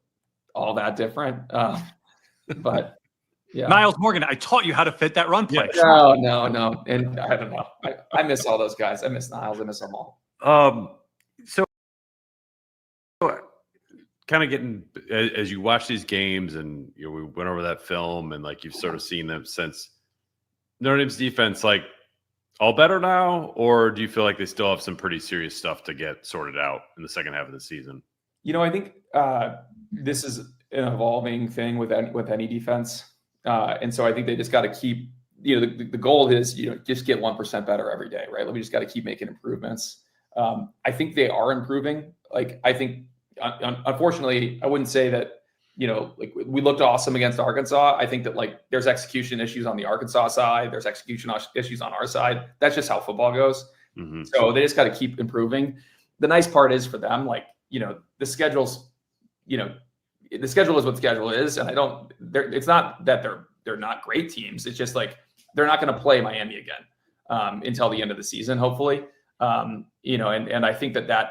all that different. But yeah. Niles Morgan, I taught you how to fit that run play. No. And I don't know. I miss all those guys. I miss Niles. I miss them all. So kind of getting, as you watch these games and we went over that film and like you've sort of seen them since, Notre Dame's defense, like all better now, or do you feel like they still have some pretty serious stuff to get sorted out in the second half of the season? I think this is an evolving thing with any defense. And so I think they just got to keep, the goal is, just get 1% better every day, right? We just got to keep making improvements. I think they are improving. Like, I think, unfortunately, I wouldn't say that, like we looked awesome against Arkansas. I think that like there's execution issues on the Arkansas side. There's execution issues on our side. That's just how football goes. Mm-hmm. So they just got to keep improving. The nice part is for them, like, the schedule's, the schedule is what the schedule is. And it's not that they're not great teams. It's just like, they're not going to play Miami again until the end of the season, hopefully. And I think that,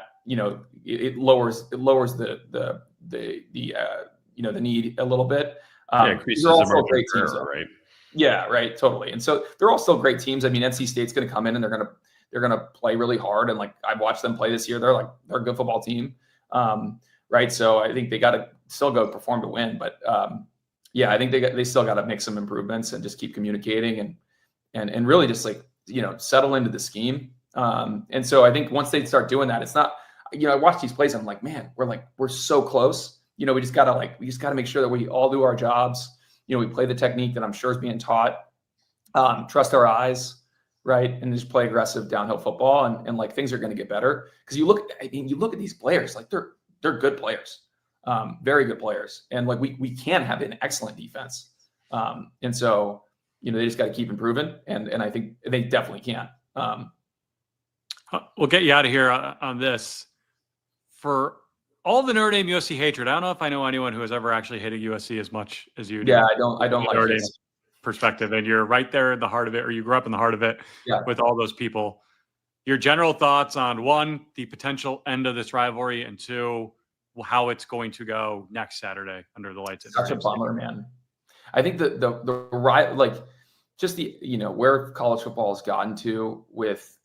it lowers the need a little bit. Increases the margin for error, right? Yeah, right. Totally. And so they're all still great teams. I mean, NC State's going to come in and they're going to play really hard. And like, I've watched them play this year. They're a good football team. Right. So I think they got to still go perform to win, but I think they still got to make some improvements and just keep communicating and really just like, settle into the scheme. And so I think once they start doing that, it's not, I watch these plays. I'm like, man, we're so close. We just gotta make sure that we all do our jobs. We play the technique that I'm sure is being taught. Trust our eyes, right, and just play aggressive downhill football, and like things are going to get better. Because you look at these players, like they're good players, very good players, and like we can have an excellent defense. And so they just got to keep improving, and I think they definitely can. We'll get you out of here on this. For all the Notre Dame USC hatred, I don't know if I know anyone who has ever actually hated USC as much as you do. Yeah, I don't like Notre Dame perspective, and you're right there in the heart of it, or you grew up in the heart of it with all those people. Your general thoughts on, one, the potential end of this rivalry, and two, how it's going to go next Saturday under the lights. Such a bummer, man. I think the right, like, just the where college football has gotten to with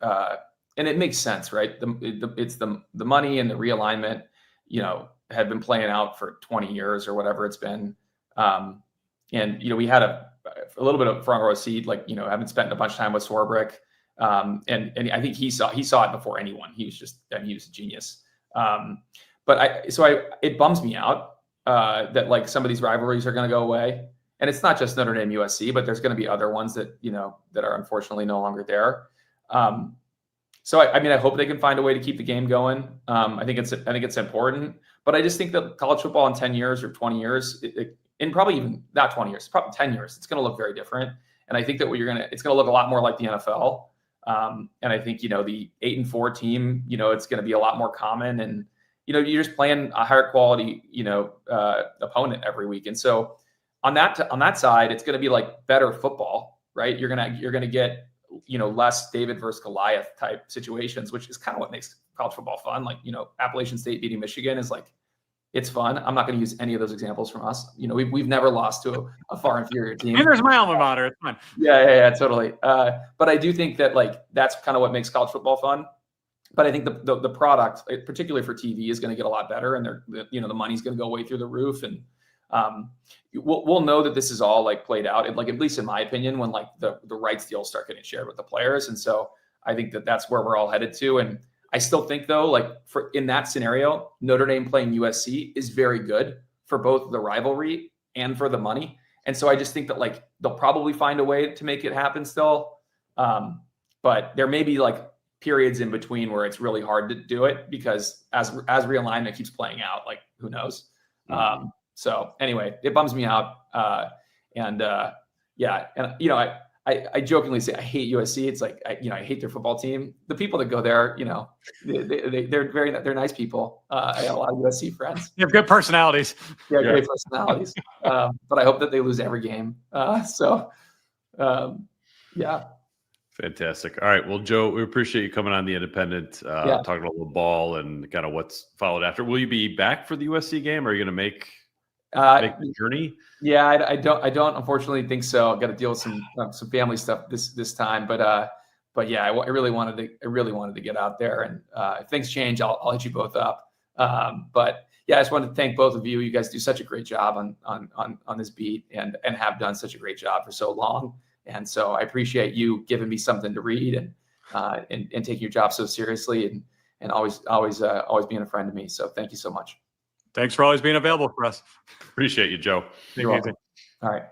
and it makes sense, right? It's the money and the realignment, have been playing out for 20 years or whatever it's been. And we had a little bit of front row seat, like, haven't spent a bunch of time with Swarbrick. And I think he saw it before anyone. He was a genius. But it bums me out that like some of these rivalries are going to go away. And it's not just Notre Dame USC, but there's going to be other ones that, that are unfortunately no longer there. So I hope they can find a way to keep the game going. I think it's important, but I just think that college football in 10 years or 20 years, and probably even not 20 years, probably 10 years, it's going to look very different. And I think that it's going to look a lot more like the NFL. And I think, the 8-4 team, it's going to be a lot more common, and, you're just playing a higher quality, opponent every week. And so on that side, it's going to be like better football, right? You're going to get, less David versus Goliath type situations, which is kind of what makes college football fun. Like, Appalachian State beating Michigan is like, it's fun. I'm not going to use any of those examples from us. We've never lost to a far inferior team. And there's my alma mater. It's fun. Yeah, totally. But I do think that that's kind of what makes college football fun. But I think the product, particularly for TV, is going to get a lot better, and the money's going to go way through the roof, and we'll know that this is all played out, and at least in my opinion, when the rights deals start getting shared with the players. And so I think that that's where we're all headed to. And I still think, though, in that scenario, Notre Dame playing USC is very good for both the rivalry and for the money. And so I just think that they'll probably find a way to make it happen still. But there may be periods in between where it's really hard to do it, because as realignment keeps playing out, who knows? So anyway, it bums me out. I jokingly say I hate USC. It's I hate their football team. The people that go there, they're nice people. I got a lot of USC friends. You have good personalities. Yeah, great personalities. But I hope that they lose every game. Yeah. Fantastic. All right. Well, Joe, we appreciate you coming on The Independent, talking a little ball and kind of what's followed after. Will you be back for the USC game? Or are you going to make the journey? Yeah, I don't unfortunately think so. I've got to deal with some family stuff this time, but yeah, I really wanted to get out there, and if things change, I'll hit you both up. But yeah, I just wanted to thank both of you. You guys do such a great job on this beat, and have done such a great job for so long. And so I appreciate you giving me something to read, and taking your job so seriously, and always being a friend to me. So thank you so much. Thanks for always being available for us. Appreciate you, Joe. You're welcome. All right.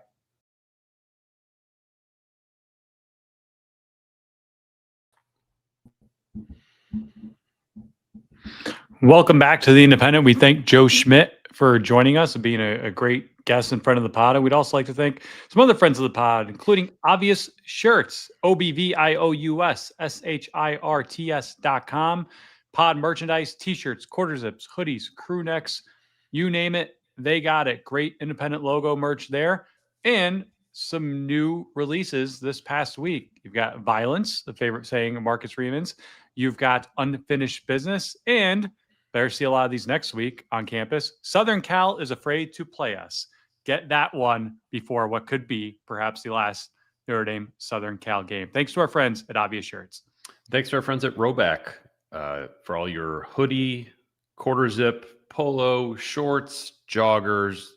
Welcome back to The Independent. We thank Joe Schmidt for joining us and being a great guest in front of the pod. And we'd also like to thank some other friends of the pod, including Obvious Shirts, OBVIOUSSHIRTS.com, pod merchandise, t-shirts, quarter zips, hoodies, crew necks, you name it, they got it. Great independent logo merch there. And some new releases this past week. You've got Violence, the favorite saying of Marcus Freeman's. You've got Unfinished Business, and better see a lot of these next week on campus. Southern Cal is Afraid to Play Us. Get that one before what could be perhaps the last Notre Dame Southern Cal game. Thanks to our friends at Obvious Shirts. Thanks to our friends at Roback for all your hoodie, quarter zip, polo, shorts, joggers,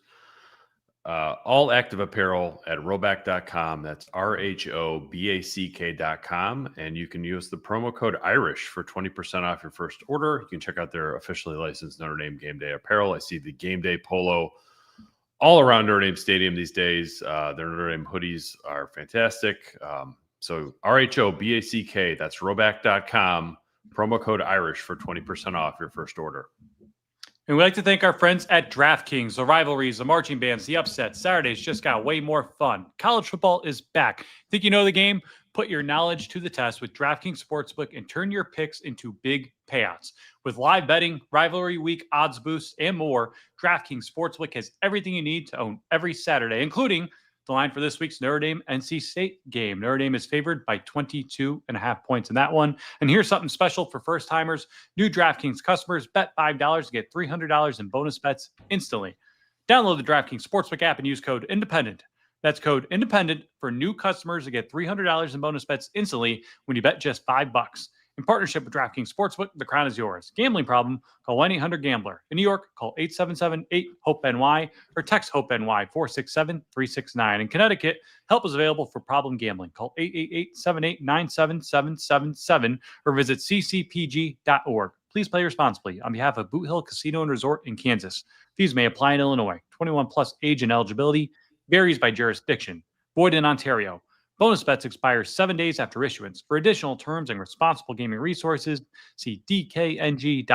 all active apparel at roback.com. That's RHOBACK.com. And you can use the promo code IRISH for 20% off your first order. You can check out their officially licensed Notre Dame game day apparel. I see the game day polo all around Notre Dame Stadium these days. Their Notre Dame hoodies are fantastic. So RHOBACK, that's roback.com, promo code IRISH for 20% off your first order. And we'd like to thank our friends at DraftKings. The rivalries, the marching bands, the upsets. Saturdays just got way more fun. College football is back. Think you know the game? Put your knowledge to the test with DraftKings Sportsbook and turn your picks into big payouts. With live betting, rivalry week odds boosts, and more, DraftKings Sportsbook has everything you need to own every Saturday, including the line for this week's Notre Dame NC State game. Notre Dame is favored by 22.5 points in that one. And here's something special for first timers. New DraftKings customers bet $5 to get $300 in bonus bets instantly. Download the DraftKings Sportsbook app and use code INDEPENDENT. That's code INDEPENDENT for new customers to get $300 in bonus bets instantly when you bet just $5. In partnership with DraftKings Sportsbook, the crown is yours. Gambling problem? Call 1-800-GAMBLER. In New York, call 877-8-HOPE-NY or text HOPE-NY 467-369. In Connecticut, help is available for problem gambling. Call 888-78-97-777 or visit ccpg.org. Please play responsibly. On behalf of Boot Hill Casino and Resort in Kansas, fees may apply in Illinois. 21 plus age and eligibility varies by jurisdiction. Void in Ontario. Bonus bets expire 7 days after issuance. For additional terms and responsible gaming resources, see dkng.co/audio.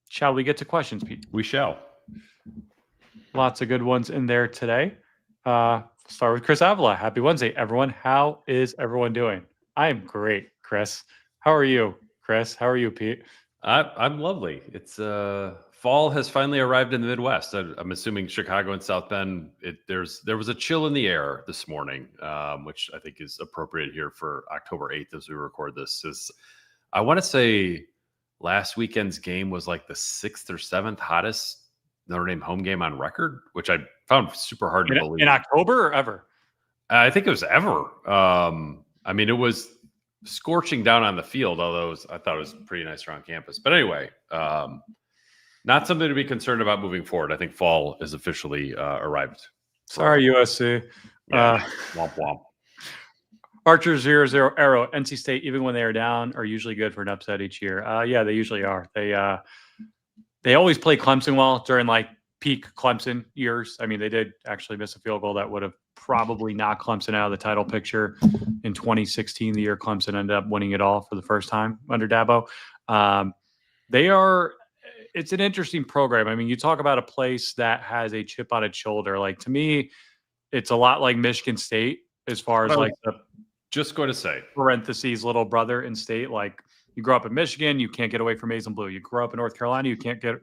Shall we get to questions, Pete? We shall. Lots of good ones in there today. Start with Chris Avila. Happy Wednesday, everyone. How is everyone doing? I am great, Chris. How are you, Chris? How are you, Pete? I'm lovely. It's fall has finally arrived in the Midwest. I'm assuming Chicago and South Bend. There was a chill in the air this morning, which I think is appropriate here for October 8th as we record this. I want to say last weekend's game was like the 6th or 7th hottest Notre Dame home game on record, which I found super hard to believe. In October or ever? I think it was ever. I mean, it was scorching down on the field, although I thought it was pretty nice around campus. But anyway, not something to be concerned about moving forward. I think fall is officially arrived. Sorry, USC. Yeah, womp womp. Archer 0-0 Arrow. NC State, even when they are down, are usually good for an upset each year. Yeah, they usually are. They always play Clemson well during like peak Clemson years. I mean, they did actually miss a field goal that would have probably knocked Clemson out of the title picture in 2016, the year Clemson ended up winning it all for the first time under Dabo. It's an interesting program. I mean, you talk about a place that has a chip on its shoulder. Like, to me, it's a lot like Michigan State as far as like the just going to say parentheses little brother in state. Like, you grow up in Michigan, you can't get away from maize and blue. You grow up in North Carolina, you can't get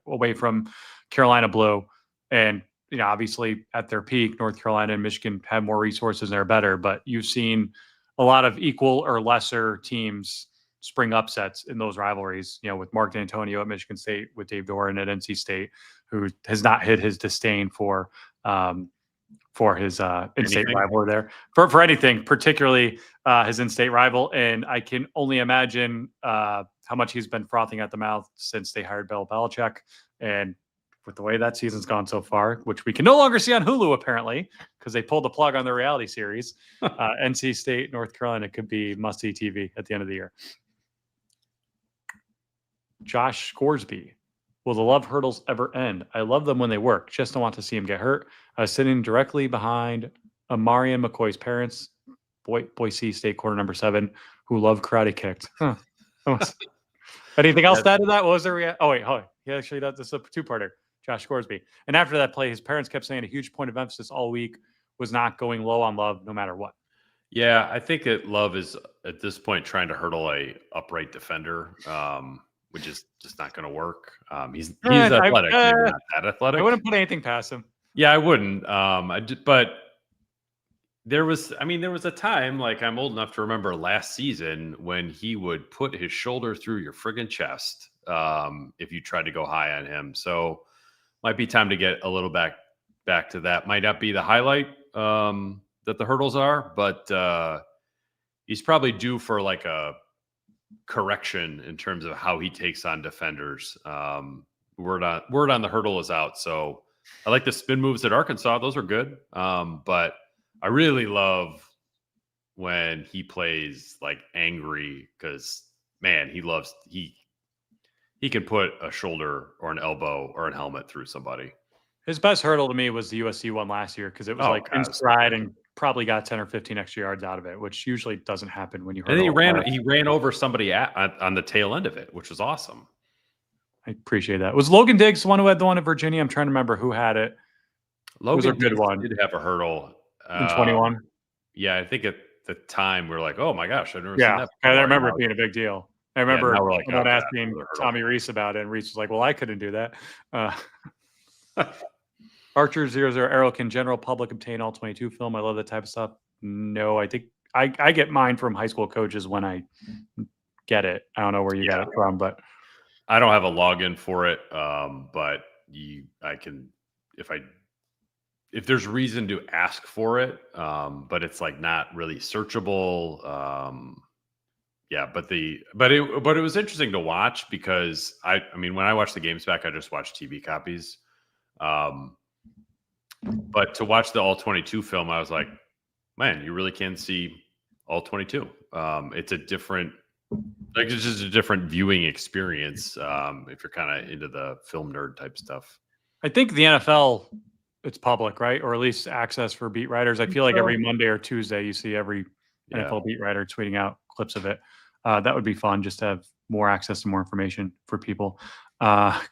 away from Carolina blue. And, you know, obviously at their peak, North Carolina and Michigan have more resources and they're better, but you've seen a lot of equal or lesser teams spring upsets in those rivalries, you know, with Mark D'Antonio at Michigan State, with Dave Doran at NC State, who has not hid his disdain for his in-state rival there for anything, particularly his in-state rival. And I can only imagine how much he's been frothing at the mouth since they hired Bill Belichick. And with the way that season's gone so far, which we can no longer see on Hulu, apparently, because they pulled the plug on the reality series, NC State, North Carolina could be must-see TV at the end of the year. Josh Scoresby. Will the love hurdles ever end? I love them when they work. Just don't want to see him get hurt. I was sitting directly behind Amarian McCoy's parents, Boise State quarter number 7, who love karate kicked. Huh. Anything else to add to that? What was the Oh, wait. He actually does. This is a two-parter. Josh Scoresby. And after that play, his parents kept saying a huge point of emphasis all week was not going low on love no matter what. Yeah, I think that love is at this point trying to hurdle a upright defender, which is just not going to work. He's athletic, maybe not that athletic. I wouldn't put anything past him. Yeah, I wouldn't. But there was a time, like I'm old enough to remember last season, when he would put his shoulder through your friggin' chest if you tried to go high on him. So might be time to get a little back to that. Might not be the highlight that the hurdles are, but he's probably due for like a correction in terms of how he takes on defenders. Word on the hurdle is out. So I like the spin moves at Arkansas. Those are good. But I really love when he plays like angry, because man, he can put a shoulder or an elbow or an helmet through somebody. His best hurdle to me was the USC one last year, because it was inside and probably got 10 or 15 extra yards out of it, which usually doesn't happen when you hurdle. And he ran over somebody on the tail end of it, which was awesome. I appreciate that. Was Logan Diggs the one who had the one at Virginia? I'm trying to remember who had it. Logan was a good one. Did have a hurdle in 21. Yeah, I think at the time we were like, "Oh my gosh, I've never seen that." I remember it being a big deal. I remember someone asking Tommy Reese about it, and Reese was like, "Well, I couldn't do that." Archer 0-0 Arrow. Can general public obtain all 22 film? I love that type of stuff. No, I think I get mine from high school coaches when I get it. I don't know where you got it from, but I don't have a login for it. But I can if there's reason to ask for it. But it's like not really searchable. But it was interesting to watch, because I mean, when I watched the games back, I just watched TV copies. But to watch the all 22 film, I was like, man, you really can see all 22. It's just a different viewing experience if you're kind of into the film nerd type stuff. I think the NFL, it's public, right? Or at least access for beat writers. I feel like every Monday or Tuesday, you see every NFL beat writer tweeting out clips of it. That would be fun, just to have more access to more information for people.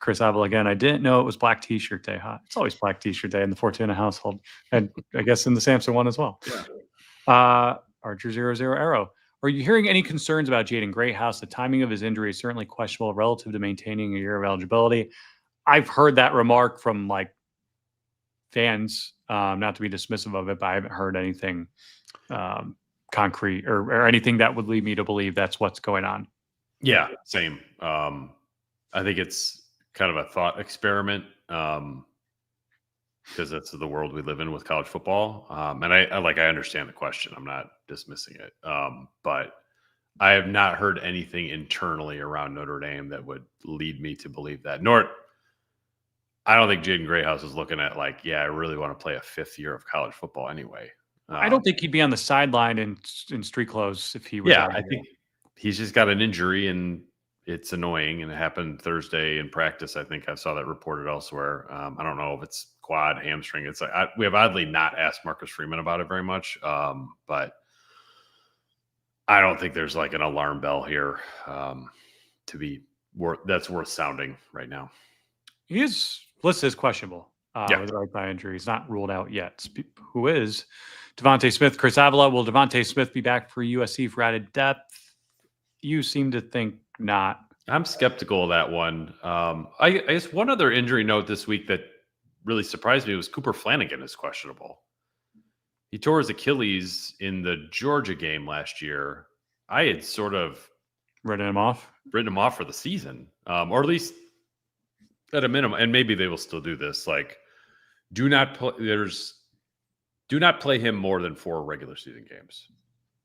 Chris Avila again. I didn't know it was Black T-shirt day. Huh? It's always Black T-shirt day in the Fortuna household, and I guess in the Sampson one as well. Archer 00 Arrow. Are you hearing any concerns about Jaden Greathouse? The timing of his injury is certainly questionable relative to maintaining a year of eligibility. I've heard that remark from like fans, not to be dismissive of it, but I haven't heard anything concrete or anything that would lead me to believe that's what's going on. Yeah, same. I think it's kind of a thought experiment because that's the world we live in with college football. And I understand the question. I'm not dismissing it. But I have not heard anything internally around Notre Dame that would lead me to believe that. Nor, I don't think Jaden Greathouse is looking at like, yeah, I really want to play a 5th year of college football anyway. I don't think he'd be on the sideline in street clothes if he was. Yeah, I think he's just got an injury and it's annoying, and it happened Thursday in practice. I think I saw that reported elsewhere. I don't know if it's quad, hamstring. It's like we have oddly not asked Marcus Freeman about it very much, but I don't think there's like an alarm bell here that's worth sounding right now. He is listed as questionable with right thigh injury. He's not ruled out yet. Who is Devontae Smith? Chris Avila. Will Devontae Smith be back for USC for added depth? You seem to think not. I'm skeptical of that one. I guess one other injury note this week that really surprised me was Cooper Flanagan is questionable. He tore his Achilles in the Georgia game last year. I had sort of written him off for the season, or at least at a minimum. And maybe they will still do this. Like, do not play him more than 4 regular season games.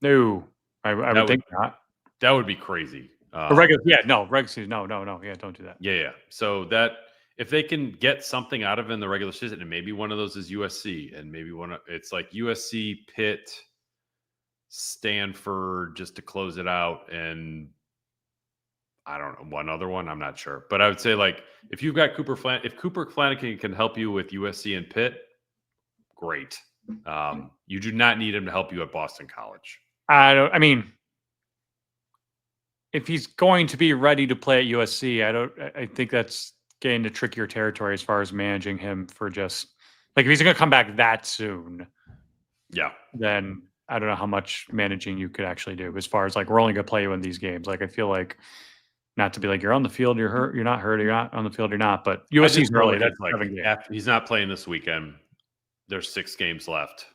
No, I would think not. That would be crazy. Regular season. No. Yeah, don't do that. Yeah. So that if they can get something out of him in the regular season, and maybe one of those is USC, and maybe it's like USC, Pitt, Stanford, just to close it out, and I don't know, one other one. I'm not sure, but I would say like if you've got Cooper Flanagan can help you with USC and Pitt, great. You do not need him to help you at Boston College. I mean, if he's going to be ready to play at USC, I think that's getting to trickier territory as far as managing him for just like if he's going to come back that soon. Yeah. Then I don't know how much managing you could actually do as far as like we're only going to play you in these games. Like I feel like not to be like you're on the field, you're hurt, you're not hurt, you're not on the field, you're not. But USC's early. That's like he's not playing this weekend. There's 6 games left.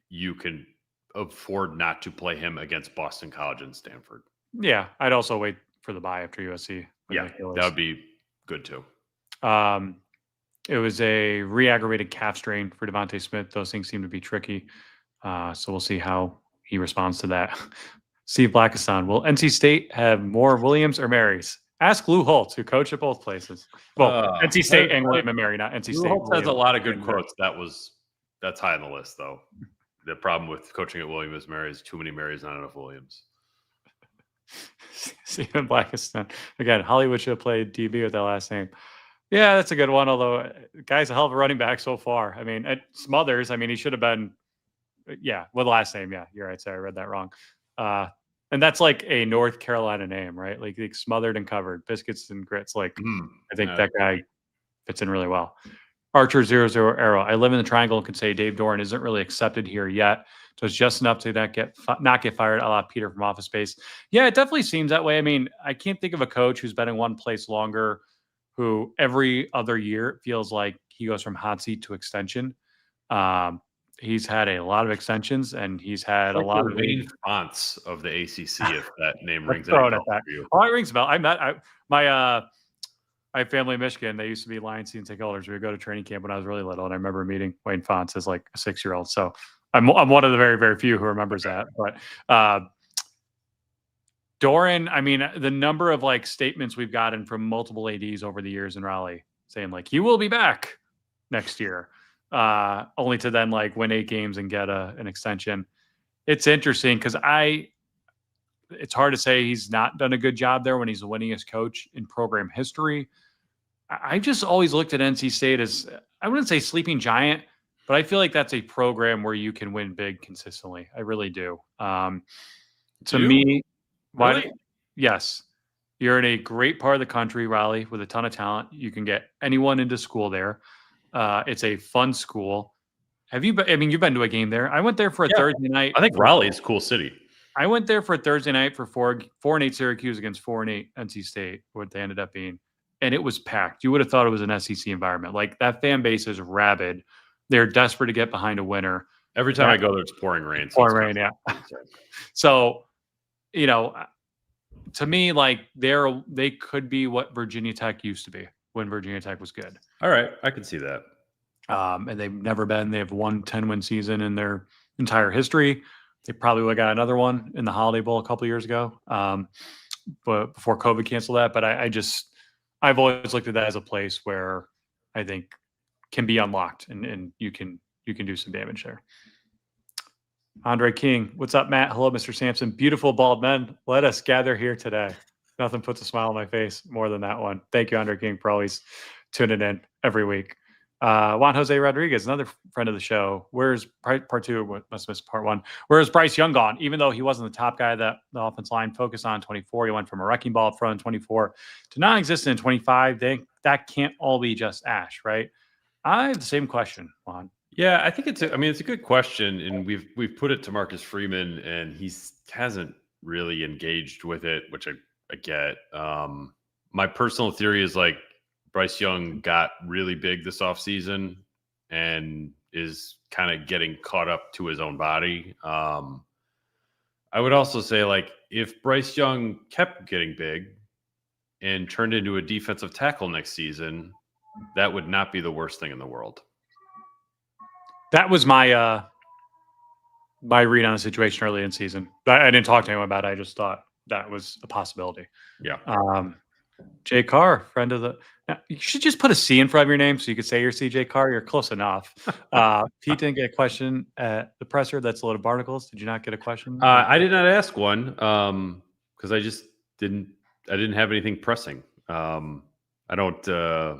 You can afford not to play him against Boston College and Stanford. Yeah, I'd also wait for the bye after USC. Yeah, that would be good too. It was a re-aggravated calf strain for Devontae Smith. Those things seem to be tricky. So we'll see how he responds to that. Steve Blackiston, will NC State have more Williams or Marys? Ask Lou Holtz, who coached at both places. Well, NC State and William and Mary, not NC State. Lou Holtz has a lot of good quotes. That's high on the list, though. The problem with coaching at William is Mary is too many Marys, not enough Williams. Stephen Blackiston. Again, Hollywood should have played DB with that last name. Yeah, that's a good one, although the guy's a hell of a running back so far. I mean, at Smothers, I mean, he should have been, with the last name. Yeah, you're right. Sorry, I read that wrong. And that's like a North Carolina name, right? Like Smothered and Covered, Biscuits and Grits. Like, I think that guy fits in really well. Archer 00 Arrow. I live in the Triangle and could say Dave Doran isn't really accepted here yet. So it's just enough to not get fired. A la Peter from Office Space. Yeah, it definitely seems that way. I mean, I can't think of a coach who's been in one place longer who every other year feels like he goes from hot seat to extension. He's had a lot of extensions, and he's had a lot of Wayne Fonts of the ACC. If that name rings any bell for you. Oh, it rings a bell. I have family in Michigan. They used to be Lions season ticket holders. We would go to training camp when I was really little, and I remember meeting Wayne Fonts as like a 6-year-old. So I'm one of the very, very few who remembers that. But Doran, I mean, the number of like statements we've gotten from multiple ADs over the years in Raleigh saying like he will be back next year, only to then like win 8 games and get an extension. It's interesting because it's hard to say he's not done a good job there when he's the winningest coach in program history. I just always looked at NC State as, I wouldn't say sleeping giant, but I feel like that's a program where you can win big consistently. I really do. To me, really? Yes. You're in a great part of the country, Raleigh, with a ton of talent. You can get anyone into school there. It's a fun school. Have you been? I mean, you've been to a game there. I went there for a Thursday night. I think Raleigh's a cool city. I went there for a Thursday night for 4-8 Syracuse against 4-8 NC State, what they ended up being. And it was packed. You would have thought it was an SEC environment. Like, that fan base is rabid. They're desperate to get behind a winner. Every time I go there, it's pouring rain. Pouring rain, yeah. So, you know, to me, like, they could be what Virginia Tech used to be when Virginia Tech was good. All right, I can see that. And they've never been. They have one 10-win season in their entire history. They probably would have got another one in the Holiday Bowl a couple of years ago, but before COVID canceled that. But I've always looked at that as a place where I think can be unlocked, and you can do some damage there. Andre King, what's up, Matt? Hello, Mr. Sampson. Beautiful bald men. Let us gather here today. Nothing puts a smile on my face more than that one. Thank you, Andre King, for always tuning in every week. Juan Jose Rodriguez, another friend of the show. Where's part two? Must miss part one. Where's Bryce Young gone? Even though he wasn't the top guy that the offense line focused on in 24, he went from a wrecking ball up front in 24 to non-existent in 25. That can't all be just Ash, right? I have the same question, Juan. Yeah, I think it's a good question, and we've put it to Marcus Freeman, and he hasn't really engaged with it, which I get. My personal theory is like Bryce Young got really big this offseason and is kind of getting caught up to his own body. I would also say, like, if Bryce Young kept getting big and turned into a defensive tackle next season, that would not be the worst thing in the world. That was my my read on the situation early in season. I didn't talk to anyone about it. I just thought that was a possibility. Yeah. Jay Carr, friend of the. Now, you should just put a C in front of your name so you could say you're CJ Carr. You're close enough. Pete didn't get a question at the presser. That's a load of barnacles. Did you not get a question? I did not ask one because I just didn't. I didn't have anything pressing. I don't.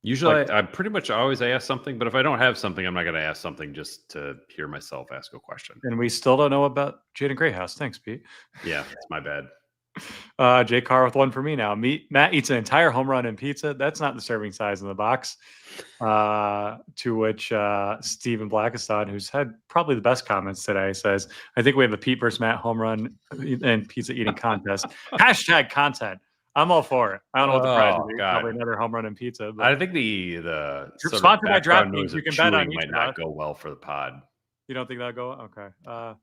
Usually, I pretty much always ask something, but if I don't have something, I'm not going to ask something just to hear myself ask a question. And we still don't know about Jaden Greyhouse. Thanks, Pete. Yeah, it's my bad. Jay Carr with one for me now. Matt eats an entire home run in pizza. That's not the serving size in the box. To which Stephen Blackiston, who's had probably the best comments today, says, I think we have a Pete versus Matt home run and pizza eating contest. Hashtag content. I'm all for it. I don't know what the prize would be. Probably another home run and pizza. But I think the sponsored by DraftKings. You can bet on might not go well for the pod. You don't think that'll go? Okay.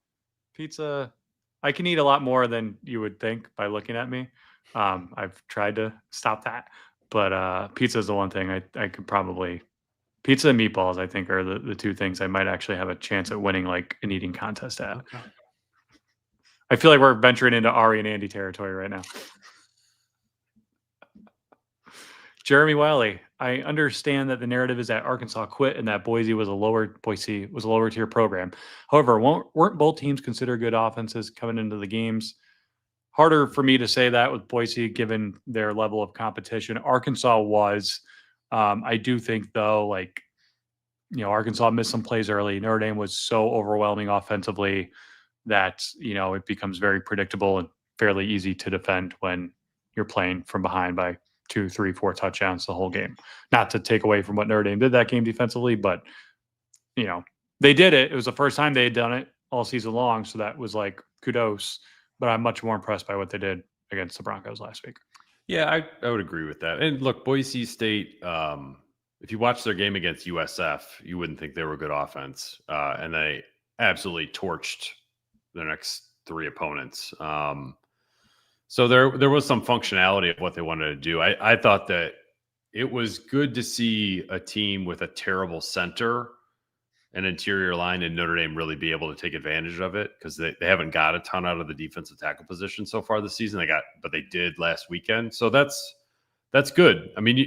Pizza. I can eat a lot more than you would think by looking at me. I've tried to stop that, but pizza is the one thing I could probably. Pizza and meatballs, I think, are the two things I might actually have a chance at winning, like an eating contest at. Okay. I feel like we're venturing into Ari and Andy territory right now. Jeremy Wiley, I understand that the narrative is that Arkansas quit and that Boise was a lower tier program. However, weren't both teams considered good offenses coming into the games? Harder for me to say that with Boise, given their level of competition. Arkansas was. I do think, though, like, Arkansas missed some plays early. Notre Dame was so overwhelming offensively that, it becomes very predictable and fairly easy to defend when you're playing from behind by 2, 3, 4 touchdowns the whole game. Not to take away from what Notre Dame did that game defensively, but, they did it. It was the first time they had done it all season long, so that was like kudos. But I'm much more impressed by what they did against the Broncos last week. Yeah, I would agree with that. And look, Boise State, if you watch their game against USF, you wouldn't think they were a good offense. And they absolutely torched their next 3 opponents. So there was some functionality of what they wanted to do. I thought that it was good to see a team with a terrible center and interior line in Notre Dame really be able to take advantage of it, because they haven't got a ton out of the defensive tackle position so far this season. But they did last weekend. So that's good. I mean,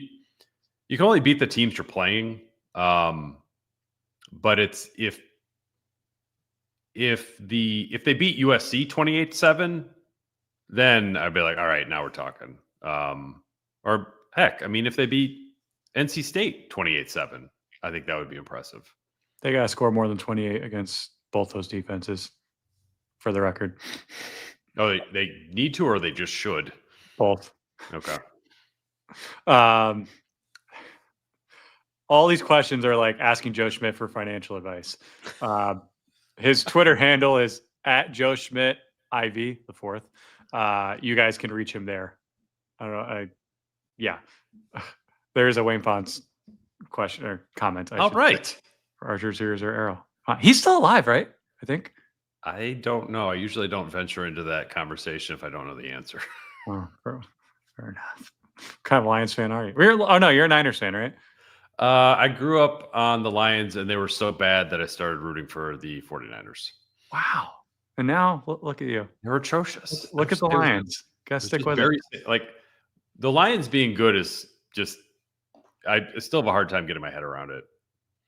you can only beat the teams you're playing. But it's if they beat USC 28-7, then I'd be like, all right, now we're talking. Or heck, I mean, if they beat NC State 28-7, I think that would be impressive. They got to score more than 28 against both those defenses, for the record. Oh, they need to, or they just should? Both. Okay. All these questions are like asking Joe Schmidt for financial advice. His Twitter handle is at Joe Schmidt IV the fourth. You guys can reach him there. I don't know. Yeah. There's a Wayne Fonts question or comment. All right. Say, for Archer Series or Arrow. He's still alive, right? I think. I don't know. I usually don't venture into that conversation if I don't know the answer. Oh, fair enough. What kind of Lions fan are you? You're a Niners fan, right? I grew up on the Lions, and they were so bad that I started rooting for the 49ers. Wow. And now look at you. They're atrocious. Look at the Lions. Gotta stick with it. Like the Lions being good is just, I still have a hard time getting my head around it.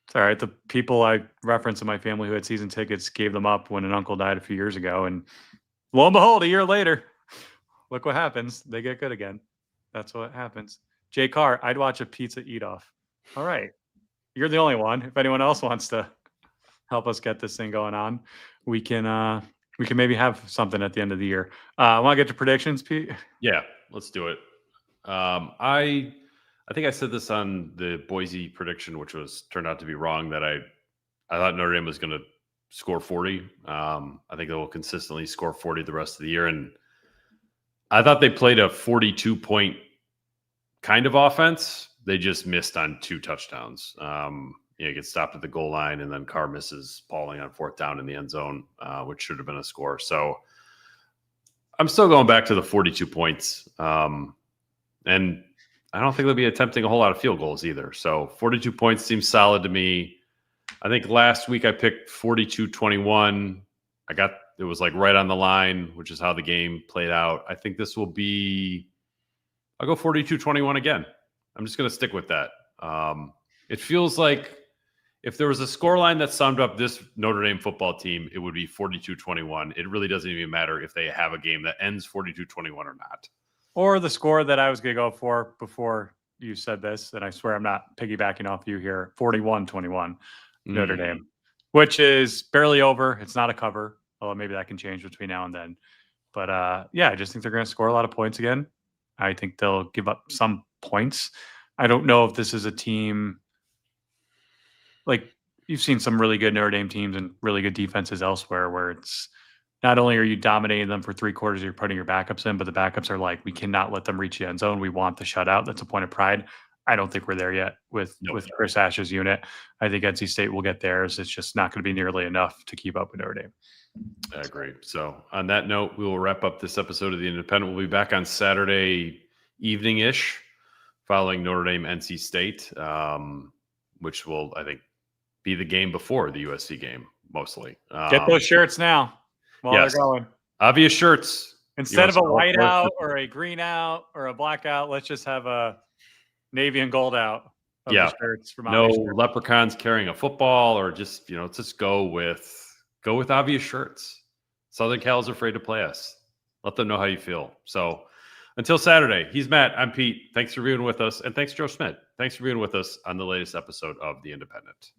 It's all right. The people I reference in my family who had season tickets gave them up when an uncle died a few years ago. And lo and behold, a year later, look what happens. They get good again. That's what happens. Jay Carr, I'd watch a pizza eat off. All right. You're the only one. If anyone else wants to help us get this thing going on, we can maybe have something at the end of the year. Want to get to predictions, Pete? Yeah, let's do it. I think I said this on the Boise prediction, which turned out to be wrong, that I thought Notre Dame was going to score 40. I think they will consistently score 40 the rest of the year. And I thought they played a 42-point kind of offense. They just missed on 2 touchdowns. Get stopped at the goal line, and then Carr misses Pauling on 4th down in the end zone, which should have been a score. So I'm still going back to the 42 points. And I don't think they'll be attempting a whole lot of field goals either. So 42 points seems solid to me. I think last week I picked 42-21. It was like right on the line, which is how the game played out. I think this will be, I'll go 42-21 again. I'm just going to stick with that. It feels like if there was a scoreline that summed up this Notre Dame football team, it would be 42-21. It really doesn't even matter if they have a game that ends 42-21 or not. Or the score that I was going to go for before you said this, and I swear I'm not piggybacking off you here, 41-21 Notre Dame, which is barely over. It's not a cover, although maybe that can change between now and then. But I just think they're going to score a lot of points again. I think they'll give up some points. I don't know if this is a team like you've seen some really good Notre Dame teams and really good defenses elsewhere where it's not only are you dominating them for 3 quarters, you're putting your backups in, but the backups are like, we cannot let them reach the end zone. We want the shutout. That's a point of pride. I don't think we're there yet with Chris Ash's unit. I think NC State will get theirs. It's just not going to be nearly enough to keep up with Notre Dame. I agree. So on that note, we will wrap up this episode of The Independent. We'll be back on Saturday evening-ish following Notre Dame NC State, which will, I think, be the game before the USC game, mostly. Get those shirts now while they're going. Obvious shirts. Instead of a white out or a green out or a black out, let's just have a navy and gold out. Shirts from no leprechauns carrying a football, or just just go with obvious shirts. Southern Cal's afraid to play us. Let them know how you feel. So until Saturday, he's Matt. I'm Pete. Thanks for being with us, and thanks Joe Schmidt. Thanks for being with us on the latest episode of The Independent.